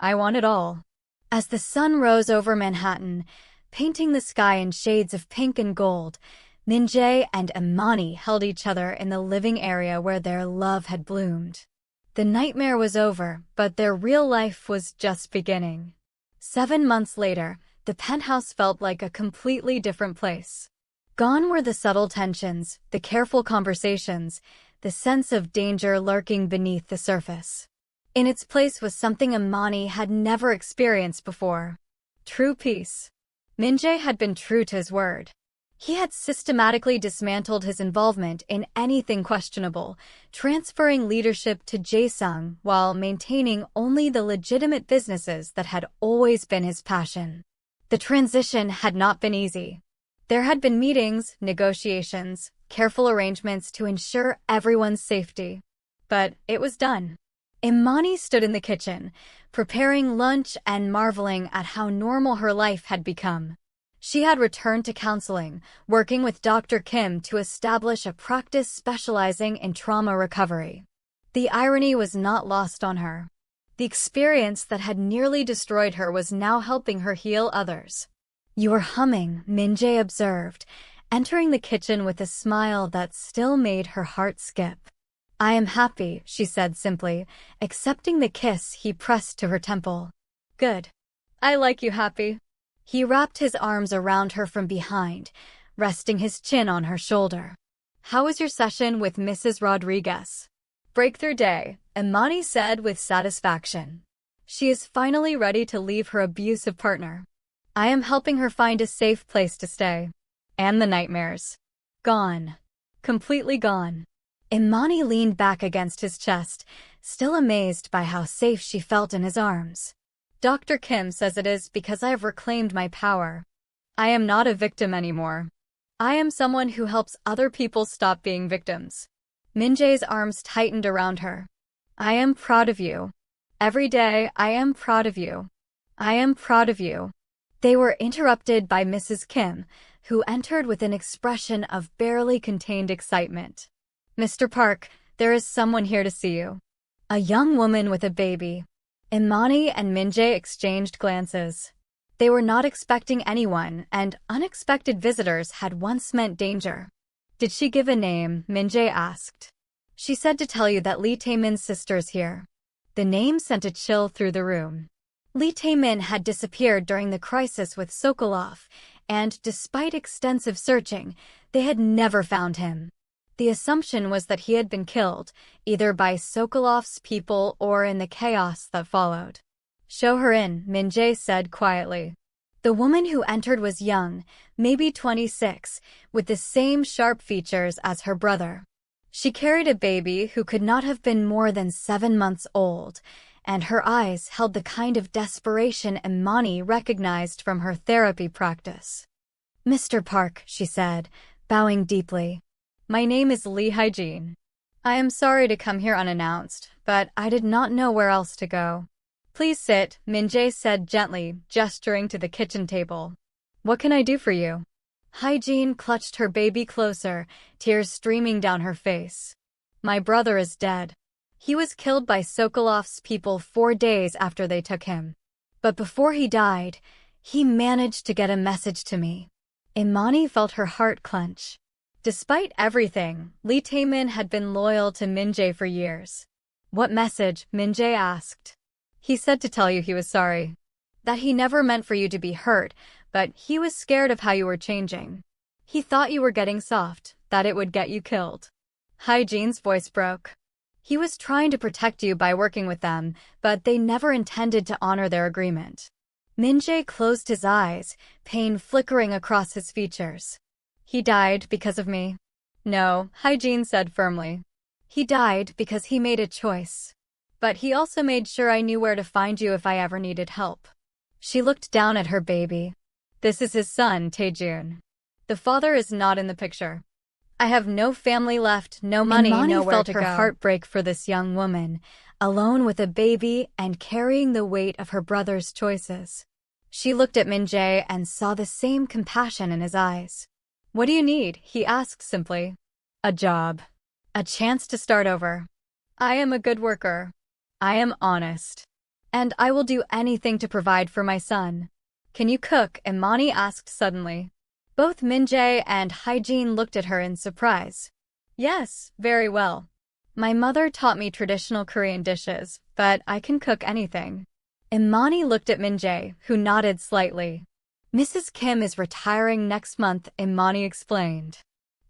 "I want it all." As the sun rose over Manhattan, painting the sky in shades of pink and gold, Min-jae and Imani held each other in the living area where their love had bloomed. The nightmare was over, but their real life was just beginning. 7 months later, the penthouse felt like a completely different place. Gone were the subtle tensions, the careful conversations, the sense of danger lurking beneath the surface. In its place was something Imani had never experienced before. True peace. Min-jae had been true to his word. He had systematically dismantled his involvement in anything questionable, transferring leadership to Jae-sung while maintaining only the legitimate businesses that had always been his passion. The transition had not been easy. There had been meetings, negotiations, careful arrangements to ensure everyone's safety. But it was done. Imani stood in the kitchen, preparing lunch and marveling at how normal her life had become. She had returned to counseling, working with Dr. Kim to establish a practice specializing in trauma recovery. The irony was not lost on her. The experience that had nearly destroyed her was now helping her heal others. "You are humming," Min-jae observed, entering the kitchen with a smile that still made her heart skip. "I am happy," she said simply, accepting the kiss he pressed to her temple. "Good. I like you happy." He wrapped his arms around her from behind, resting his chin on her shoulder. "How was your session with Mrs. Rodriguez?" "Breakthrough day," Imani said with satisfaction. "She is finally ready to leave her abusive partner. I am helping her find a safe place to stay. And the nightmares. Gone. Completely gone." Imani leaned back against his chest, still amazed by how safe she felt in his arms. "Dr. Kim says it is because I have reclaimed my power. I am not a victim anymore. I am someone who helps other people stop being victims." Min-jae's arms tightened around her. "I am proud of you. Every day, I am proud of you. I am proud of you." They were interrupted by Mrs. Kim, who entered with an expression of barely contained excitement. Mr. Park, there is someone here to see you. A young woman with a baby. Imani and Min-jae exchanged glances. They were not expecting anyone, and unexpected visitors had once meant danger. Did she give a name? Min-jae asked. She said to tell you that Lee Tae-min's sister's here. The name sent a chill through the room. Lee Tae-min had disappeared during the crisis with Sokolov, and despite extensive searching, they had never found him. The assumption was that he had been killed, either by Sokolov's people or in the chaos that followed. Show her in, Min-jae said quietly. The woman who entered was young, maybe 26, with the same sharp features as her brother. She carried a baby who could not have been more than 7 months old, and her eyes held the kind of desperation Imani recognized from her therapy practice. Mr. Park, she said, bowing deeply. My name is Lee Hyejin. I am sorry to come here unannounced, but I did not know where else to go. Please sit, Min-jae said gently, gesturing to the kitchen table. What can I do for you? Hyejin clutched her baby closer, tears streaming down her face. My brother is dead. He was killed by Sokolov's people 4 days after they took him. But before he died, he managed to get a message to me. Imani felt her heart clench. Despite everything, Lee Tae-min had been loyal to Min-jae for years. What message? Min-jae asked. He said to tell you he was sorry. That he never meant for you to be hurt, but he was scared of how you were changing. He thought you were getting soft, that it would get you killed. Hyejin's voice broke. He was trying to protect you by working with them, but they never intended to honor their agreement. Min-jae closed his eyes, pain flickering across his features. He died because of me. No, Hyejin said firmly. He died because he made a choice. But he also made sure I knew where to find you if I ever needed help. She looked down at her baby. This is his son, Tae-jun. The father is not in the picture. I have no family left, no money, nowhere to go. Imani felt her heart break for this young woman, alone with a baby and carrying the weight of her brother's choices. She looked at Min-jae and saw the same compassion in his eyes. What do you need? He asked simply. A job. A chance to start over. I am a good worker. I am honest. And I will do anything to provide for my son. Can you cook? Imani asked suddenly. Both Min-jae and Hyejin looked at her in surprise. Yes, very well. My mother taught me traditional Korean dishes, but I can cook anything. Imani looked at Min-jae, who nodded slightly. Mrs. Kim is retiring next month, Imani explained.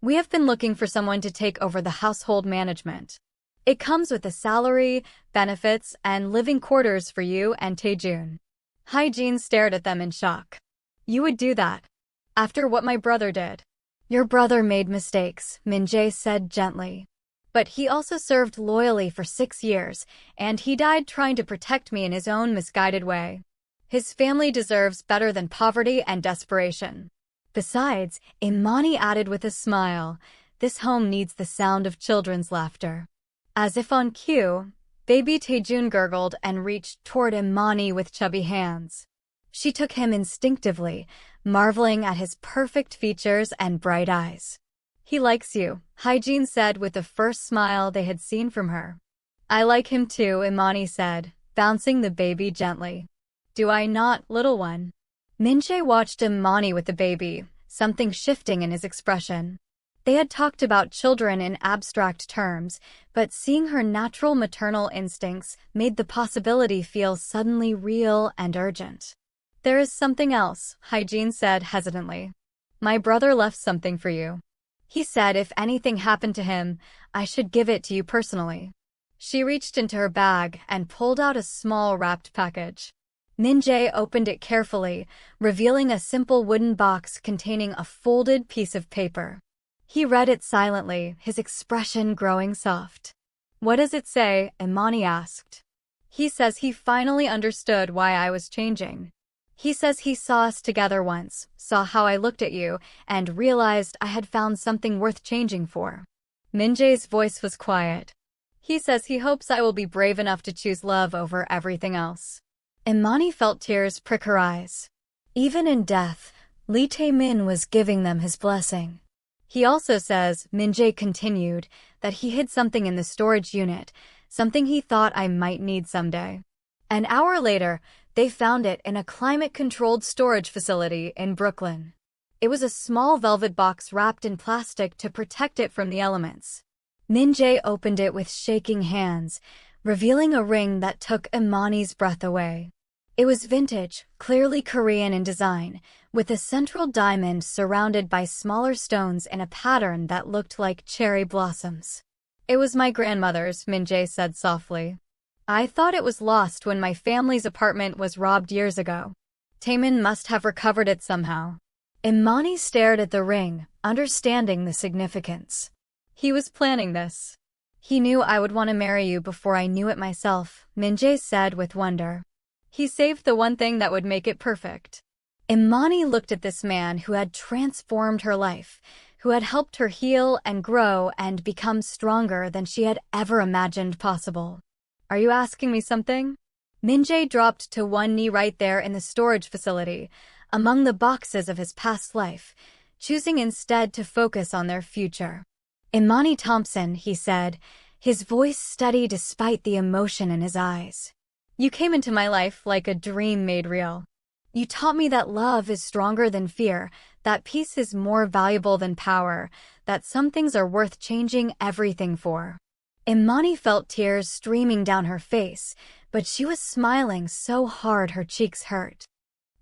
We have been looking for someone to take over the household management. It comes with a salary, benefits, and living quarters for you and Tae-jun. Hyejin stared at them in shock. You would do that? After what my brother did? Your brother made mistakes, Min-jae said gently. But he also served loyally for 6 years, and he died trying to protect me in his own misguided way. His family deserves better than poverty and desperation. Besides, Imani added with a smile, this home needs the sound of children's laughter. As if on cue, baby Tae-jun gurgled and reached toward Imani with chubby hands. She took him instinctively, marveling at his perfect features and bright eyes. He likes you, Hyejin said with the first smile they had seen from her. I like him too, Imani said, bouncing the baby gently. Do I not, little one? Min-jae watched Imani with the baby, something shifting in his expression. They had talked about children in abstract terms, but seeing her natural maternal instincts made the possibility feel suddenly real and urgent. There is something else, Hyejin said hesitantly. My brother left something for you. He said if anything happened to him, I should give it to you personally. She reached into her bag and pulled out a small wrapped package. Min-jae opened it carefully, revealing a simple wooden box containing a folded piece of paper. He read it silently, his expression growing soft. What does it say? Imani asked. He says he finally understood why I was changing. He says he saw us together once, saw how I looked at you, and realized I had found something worth changing for. Min-jae's voice was quiet. He says he hopes I will be brave enough to choose love over everything else. Imani felt tears prick her eyes. Even in death, Lee Tae-min was giving them his blessing. He also says, Min-jae continued, that he hid something in the storage unit, something he thought I might need someday. An hour later, they found it in a climate-controlled storage facility in Brooklyn. It was a small velvet box wrapped in plastic to protect it from the elements. Min-jae opened it with shaking hands, revealing a ring that took Imani's breath away. It was vintage, clearly Korean in design, with a central diamond surrounded by smaller stones in a pattern that looked like cherry blossoms. It was my grandmother's, Min-jae said softly. I thought it was lost when my family's apartment was robbed years ago. Taemin must have recovered it somehow. Imani stared at the ring, understanding the significance. He was planning this. He knew I would want to marry you before I knew it myself, Min-jae said with wonder. He saved the one thing that would make it perfect. Imani looked at this man who had transformed her life, who had helped her heal and grow and become stronger than she had ever imagined possible. Are you asking me something? Min-jae dropped to one knee right there in the storage facility, among the boxes of his past life, choosing instead to focus on their future. Imani Thompson, he said, his voice steady despite the emotion in his eyes. You came into my life like a dream made real. You taught me that love is stronger than fear, that peace is more valuable than power, that some things are worth changing everything for. Imani felt tears streaming down her face, but she was smiling so hard her cheeks hurt.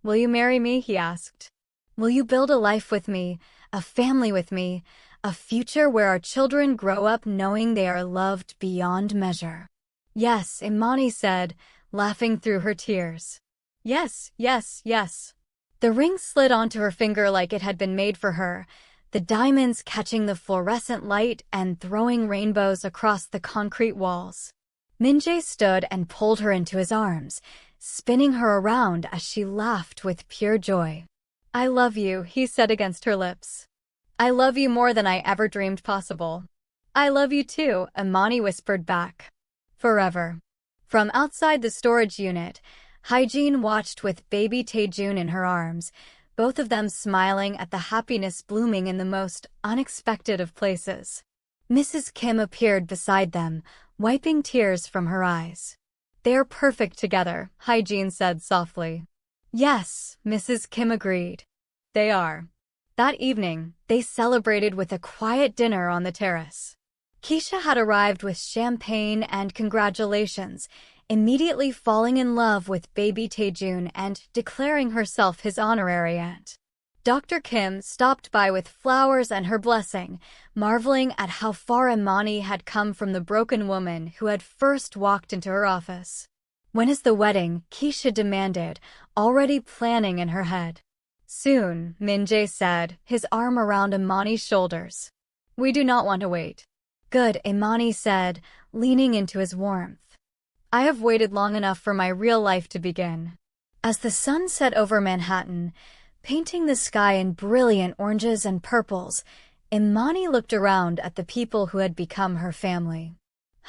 Will you marry me? He asked. Will you build a life with me, a family with me, a future where our children grow up knowing they are loved beyond measure? Yes, Imani said, laughing through her tears. Yes, yes, yes. The ring slid onto her finger like it had been made for her, the diamonds catching the fluorescent light and throwing rainbows across the concrete walls. Min-jae stood and pulled her into his arms, spinning her around as she laughed with pure joy. I love you, he said against her lips. I love you more than I ever dreamed possible. I love you too, Imani whispered back. Forever. From outside the storage unit, Hyejin watched with baby Taejun in her arms, both of them smiling at the happiness blooming in the most unexpected of places. Mrs. Kim appeared beside them, wiping tears from her eyes. They are perfect together, Hyejin said softly. Yes, Mrs. Kim agreed. They are. That evening, they celebrated with a quiet dinner on the terrace. Keisha had arrived with champagne and congratulations, immediately falling in love with baby Taejun and declaring herself his honorary aunt. Dr. Kim stopped by with flowers and her blessing, marveling at how far Imani had come from the broken woman who had first walked into her office. When is the wedding? Keisha demanded, already planning in her head. Soon, Min-jae said, his arm around Imani's shoulders. We do not want to wait. Good, Imani said, leaning into his warmth. I have waited long enough for my real life to begin. As the sun set over Manhattan, painting the sky in brilliant oranges and purples, Imani looked around at the people who had become her family.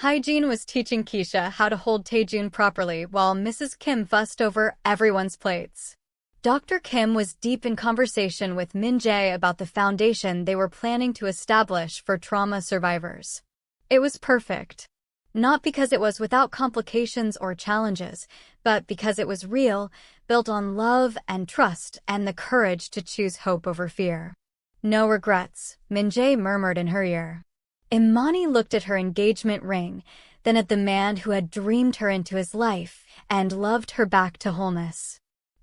Hyejin was teaching Keisha how to hold Taejun properly while Mrs. Kim fussed over everyone's plates. Dr. Kim was deep in conversation with Min-jae about the foundation they were planning to establish for trauma survivors. It was perfect. Not because it was without complications or challenges, but because it was real, built on love and trust and the courage to choose hope over fear. No regrets, Min-jae murmured in her ear. Imani looked at her engagement ring, then at the man who had dreamed her into his life and loved her back to wholeness.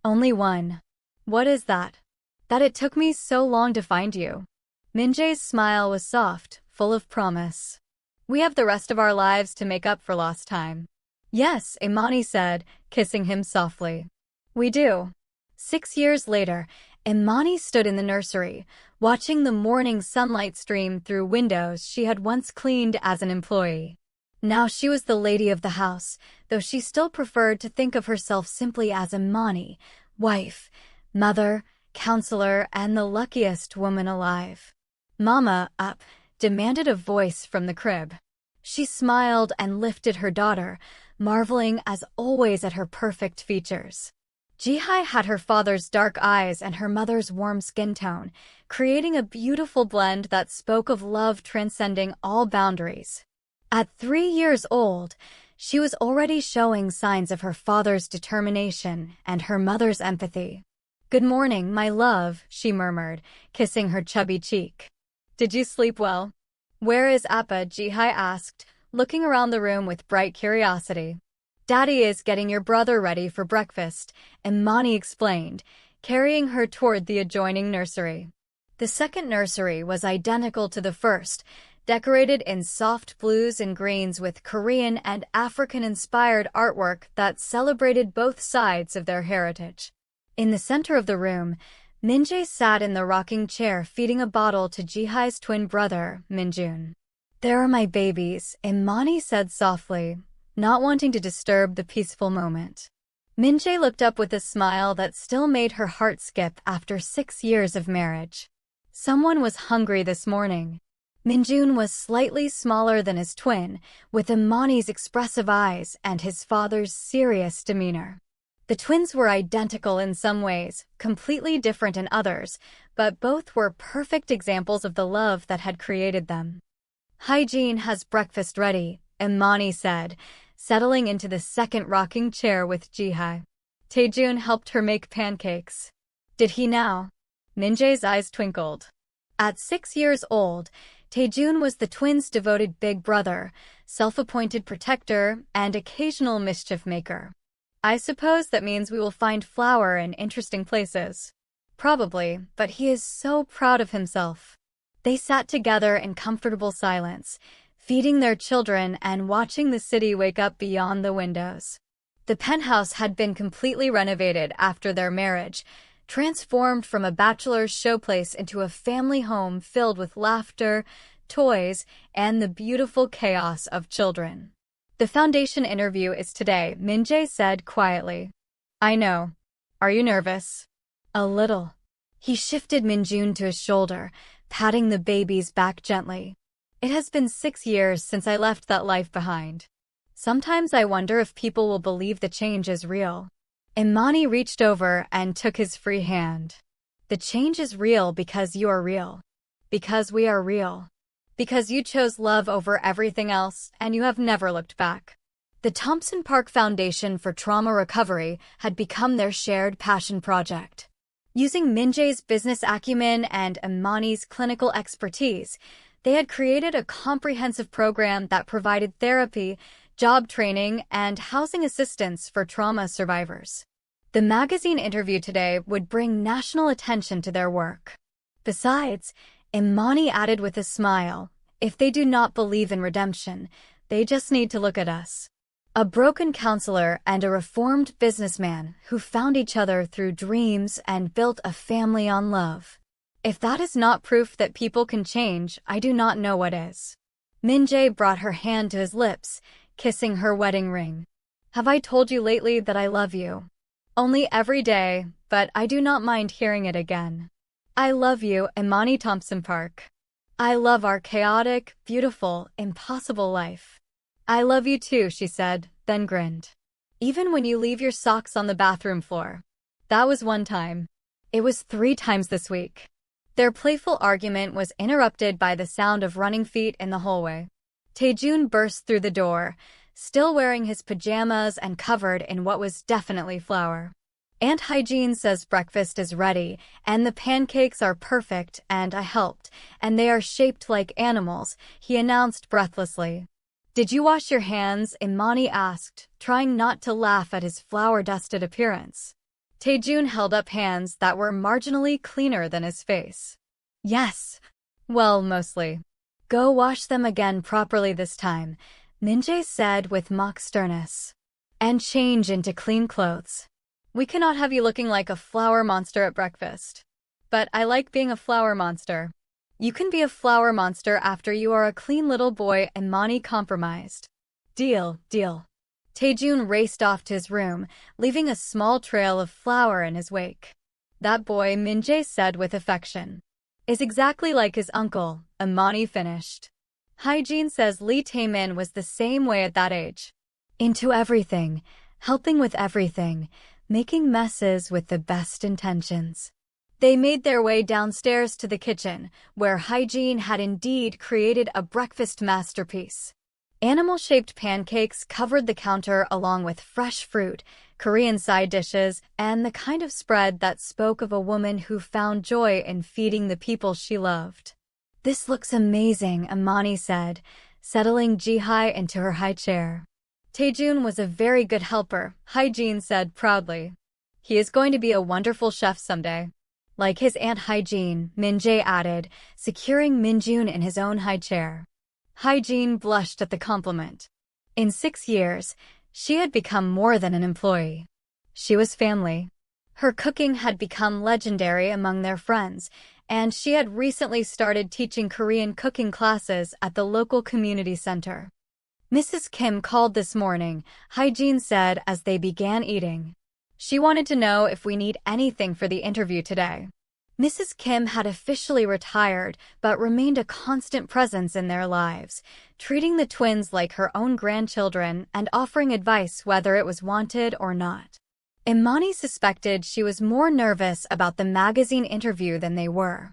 Only one. What is that? That it took me so long to find you. Min-jae's smile was soft, full of promise. We have the rest of our lives to make up for lost time. Yes, Imani said, kissing him softly. We do. 6 years later, Imani stood in the nursery, watching the morning sunlight stream through windows she had once cleaned as an employee. Now she was the lady of the house, though she still preferred to think of herself simply as Imani, wife, mother, counselor, and the luckiest woman alive. Mama, up, demanded a voice from the crib. She smiled and lifted her daughter, marveling as always at her perfect features. Ji-hye had her father's dark eyes and her mother's warm skin tone, creating a beautiful blend that spoke of love transcending all boundaries. At 3 years old, she was already showing signs of her father's determination and her mother's empathy. "Good morning, my love," she murmured, kissing her chubby cheek. "Did you sleep well?" "Where is Appa?" Ji-hye asked, looking around the room with bright curiosity. "Daddy is getting your brother ready for breakfast," Imani explained, carrying her toward the adjoining nursery. The second nursery was identical to the first, decorated in soft blues and greens with Korean and African-inspired artwork that celebrated both sides of their heritage. In the center of the room, Min-jae sat in the rocking chair feeding a bottle to Ji-hye's twin brother, Min-jun. "There are my babies," Imani said softly, not wanting to disturb the peaceful moment. Min-jae looked up with a smile that still made her heart skip after 6 years of marriage. Someone was hungry this morning. Min-jun was slightly smaller than his twin, with Imani's expressive eyes and his father's serious demeanor. The twins were identical in some ways, completely different in others, but both were perfect examples of the love that had created them. "Hygiene has breakfast ready," Imani said, settling into the second rocking chair with Ji-hye. Taejun helped her make pancakes. "Did he now?" Min-jae's eyes twinkled. At 6 years old, Taejun was the twins' devoted big brother, self-appointed protector, and occasional mischief maker. "I suppose that means we will find flour in interesting places." "Probably, but he is so proud of himself." They sat together in comfortable silence, feeding their children and watching the city wake up beyond the windows. The penthouse had been completely renovated after their marriage, transformed from a bachelor's showplace into a family home filled with laughter, toys, and the beautiful chaos of children. "The foundation interview is today," Min-jae said quietly. "I know. Are you nervous?" "A little." He shifted Min-jun to his shoulder, patting the baby's back gently. "It has been 6 years since I left that life behind. Sometimes I wonder if people will believe the change is real." Imani reached over and took his free hand. "The change is real because you are real. Because we are real. Because you chose love over everything else and you have never looked back." The Thompson Park Foundation for Trauma Recovery had become their shared passion project. Using Min-jae's business acumen and Imani's clinical expertise, they had created a comprehensive program that provided therapy, job training, and housing assistance for trauma survivors. The magazine interview today would bring national attention to their work. Besides, Imani added with a smile, "If they do not believe in redemption, they just need to look at us." A broken counselor and a reformed businessman who found each other through dreams and built a family on love. If that is not proof that people can change, I do not know what is. Min-jae brought her hand to his lips, kissing her wedding ring. "Have I told you lately that I love you?" "Only every day, but I do not mind hearing it again." "I love you, Imani Thompson Park. I love our chaotic, beautiful, impossible life." "I love you too," she said, then grinned. "Even when you leave your socks on the bathroom floor." "That was one time." "It was 3 times this week." Their playful argument was interrupted by the sound of running feet in the hallway. Taejun burst through the door, still wearing his pajamas and covered in what was definitely flour. "Aunt Hygiene says breakfast is ready, and the pancakes are perfect, and I helped, and they are shaped like animals," he announced breathlessly. "Did you wash your hands?" Imani asked, trying not to laugh at his flour-dusted appearance. Taejun held up hands that were marginally cleaner than his face. "Yes. Well, mostly." "Go wash them again properly this time," Min-jae said with mock sternness. "And change into clean clothes. We cannot have you looking like a flour monster at breakfast." "But I like being a flour monster." "You can be a flour monster after you are a clean little boy," Imani compromised. "Deal, deal." Taejun raced off to his room, leaving a small trail of flour in his wake. "That boy," Min-jae said with affection, "is exactly like his uncle," Imani finished. "Hygiene says Lee Taemin was the same way at that age. Into everything, helping with everything, making messes with the best intentions. They made their way downstairs to the kitchen, where hygiene had indeed created a breakfast masterpiece. Animal-shaped pancakes covered the counter along with fresh fruit, Korean side dishes, and the kind of spread that spoke of a woman who found joy in feeding the people she loved. "This looks amazing," Imani said, settling Ji-hye into her high chair. "Taejun was a very good helper," Hyejin said proudly. "He is going to be a wonderful chef someday." "Like his aunt Hyejin," Min-jae added, securing Min-jun in his own high chair. Hyejin blushed at the compliment. In 6 years, she had become more than an employee. She was family. Her cooking had become legendary among their friends, and she had recently started teaching Korean cooking classes at the local community center. "Mrs. Kim called this morning," Hyejin said as they began eating. "She wanted to know if we need anything for the interview today." Mrs. Kim had officially retired but remained a constant presence in their lives, treating the twins like her own grandchildren and offering advice whether it was wanted or not. Imani suspected she was more nervous about the magazine interview than they were.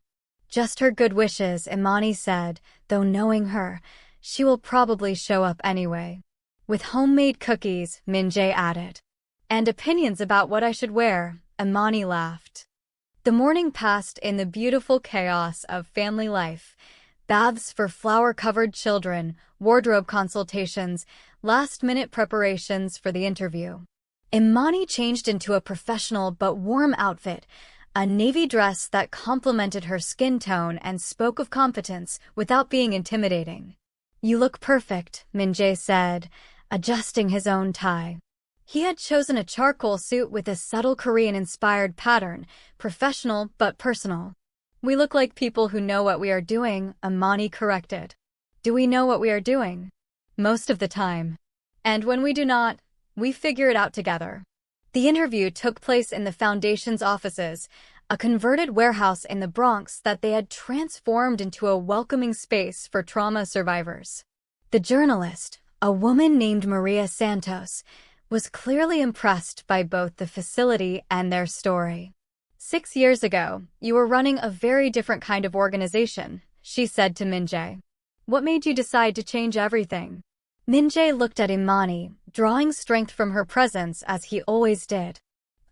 "Just her good wishes," Imani said, though knowing her, she will probably show up anyway. "With homemade cookies," Min-jae added. "And opinions about what I should wear," Imani laughed. The morning passed in the beautiful chaos of family life. Baths for flower-covered children, wardrobe consultations, last-minute preparations for the interview. Imani changed into a professional but warm outfit, a navy dress that complemented her skin tone and spoke of competence without being intimidating. "You look perfect," Min-jae said, adjusting his own tie. He had chosen a charcoal suit with a subtle Korean-inspired pattern, professional but personal. "We look like people who know what we are doing," Imani corrected. "Do we know what we are doing?" "Most of the time. And when we do not, we figure it out together." The interview took place in the Foundation's offices, a converted warehouse in the Bronx that they had transformed into a welcoming space for trauma survivors. The journalist, a woman named Maria Santos, was clearly impressed by both the facility and their story. "6 years ago, you were running a very different kind of organization," she said to Min-jae. "What made you decide to change everything?" Min-jae looked at Imani, drawing strength from her presence as he always did.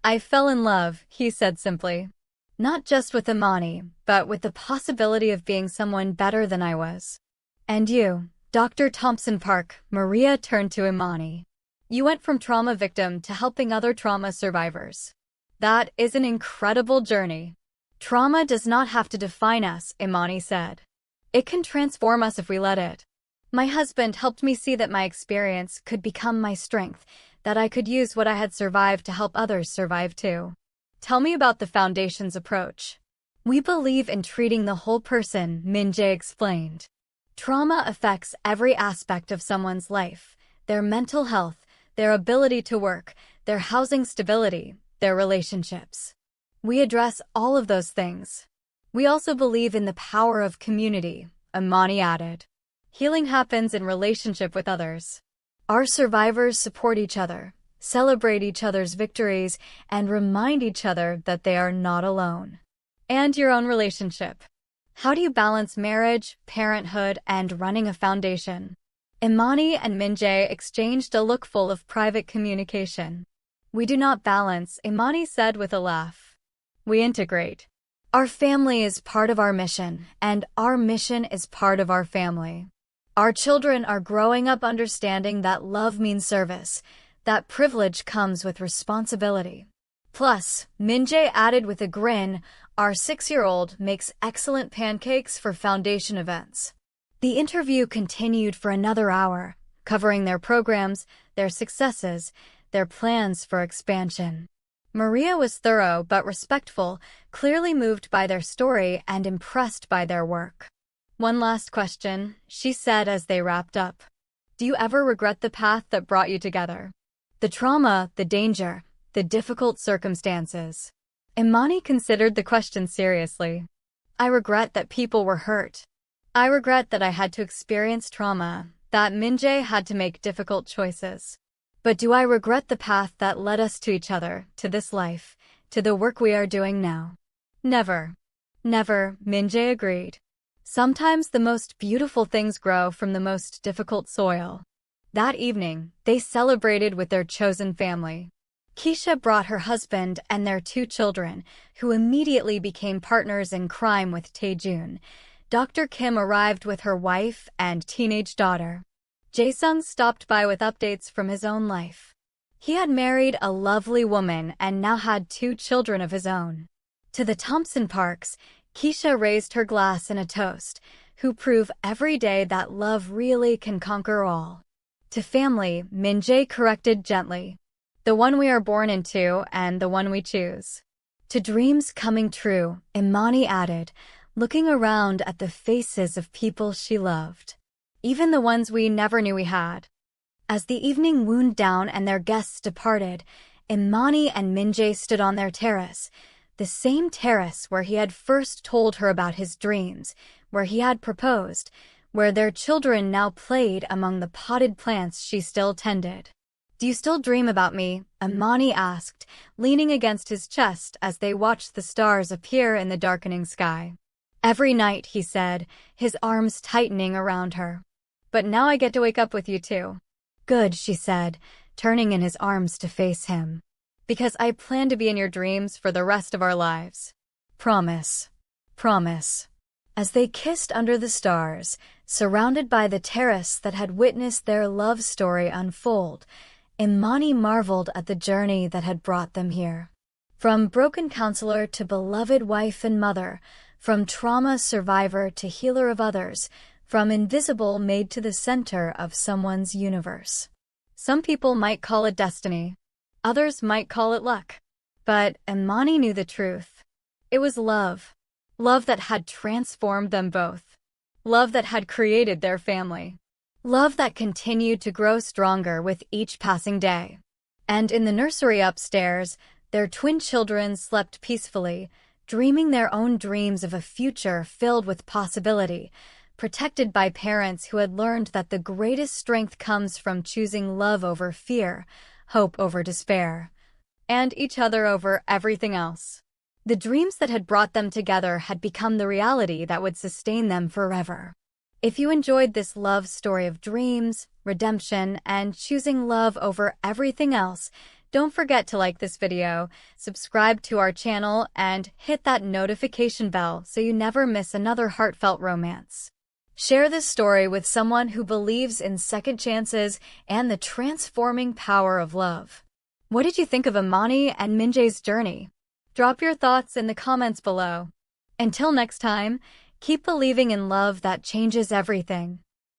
"I fell in love," he said simply. "Not just with Imani, but with the possibility of being someone better than I was." "And you, Dr. Thompson Park," Maria turned to Imani. "You went from trauma victim to helping other trauma survivors. That is an incredible journey." "Trauma does not have to define us," Imani said. "It can transform us if we let it. My husband helped me see that my experience could become my strength, that I could use what I had survived to help others survive too." "Tell me about the Foundation's approach." "We believe in treating the whole person," Min-jae explained. "Trauma affects every aspect of someone's life, their mental health, their ability to work, their housing stability, their relationships. We address all of those things. We also believe in the power of community," Imani added. "Healing happens in relationship with others. Our survivors support each other, celebrate each other's victories, and remind each other that they are not alone." "And your own relationship. How do you balance marriage, parenthood, and running a foundation?" Imani and Min-jae exchanged a look full of private communication. "We do not balance," Imani said with a laugh. "We integrate. Our family is part of our mission, and our mission is part of our family. Our children are growing up understanding that love means service, that privilege comes with responsibility. Plus," Min-jae added with a grin, "our 6-year-old makes excellent pancakes for Foundation events." The interview continued for another hour, covering their programs, their successes, their plans for expansion. Maria was thorough but respectful, clearly moved by their story and impressed by their work. "One last question," she said as they wrapped up. "Do you ever regret the path that brought you together? The trauma, the danger, the difficult circumstances?" Imani considered the question seriously. "I regret that people were hurt. I regret that I had to experience trauma, that Min-jae had to make difficult choices. But do I regret the path that led us to each other, to this life, to the work we are doing now? Never. Never, Min-jae agreed. Sometimes the most beautiful things grow from the most difficult soil. That evening, they celebrated with their chosen family. Keisha brought her husband and their 2 children, who immediately became partners in crime with Taejun. Dr. Kim arrived with her wife and teenage daughter. Jae-sung stopped by with updates from his own life. He had married a lovely woman and now had 2 children of his own. To the Thompson Parks, Keisha raised her glass in a toast, who prove every day that love really can conquer all. To family, Min-jae corrected gently. The one we are born into and the one we choose. To dreams coming true, Imani added, looking around at the faces of people she loved. Even the ones we never knew we had. As the evening wound down and their guests departed, Imani and Min-jae stood on their terrace, the same terrace where he had first told her about his dreams, where he had proposed, where their children now played among the potted plants she still tended. "Do you still dream about me?" Imani asked, leaning against his chest as they watched the stars appear in the darkening sky. "Every night," he said, his arms tightening around her. "But now I get to wake up with you too." "Good," she said, turning in his arms to face him. "Because I plan to be in your dreams for the rest of our lives. Promise. Promise." As they kissed under the stars, surrounded by the terrace that had witnessed their love story unfold, Imani marveled at the journey that had brought them here. From broken counselor to beloved wife and mother, from trauma survivor to healer of others, from invisible maid to the center of someone's universe. Some people might call it destiny. Others might call it luck. But Imani knew the truth. It was love. Love that had transformed them both. Love that had created their family. Love that continued to grow stronger with each passing day. And in the nursery upstairs, their twin children slept peacefully, dreaming their own dreams of a future filled with possibility, protected by parents who had learned that the greatest strength comes from choosing love over fear, hope over despair, and each other over everything else. The dreams that had brought them together had become the reality that would sustain them forever. If you enjoyed this love story of dreams, redemption, and choosing love over everything else, don't forget to like this video, subscribe to our channel, and hit that notification bell so you never miss another heartfelt romance. Share this story with someone who believes in second chances and the transforming power of love. What did you think of Imani and Min-jae's journey? Drop your thoughts in the comments below. Until next time, keep believing in love that changes everything.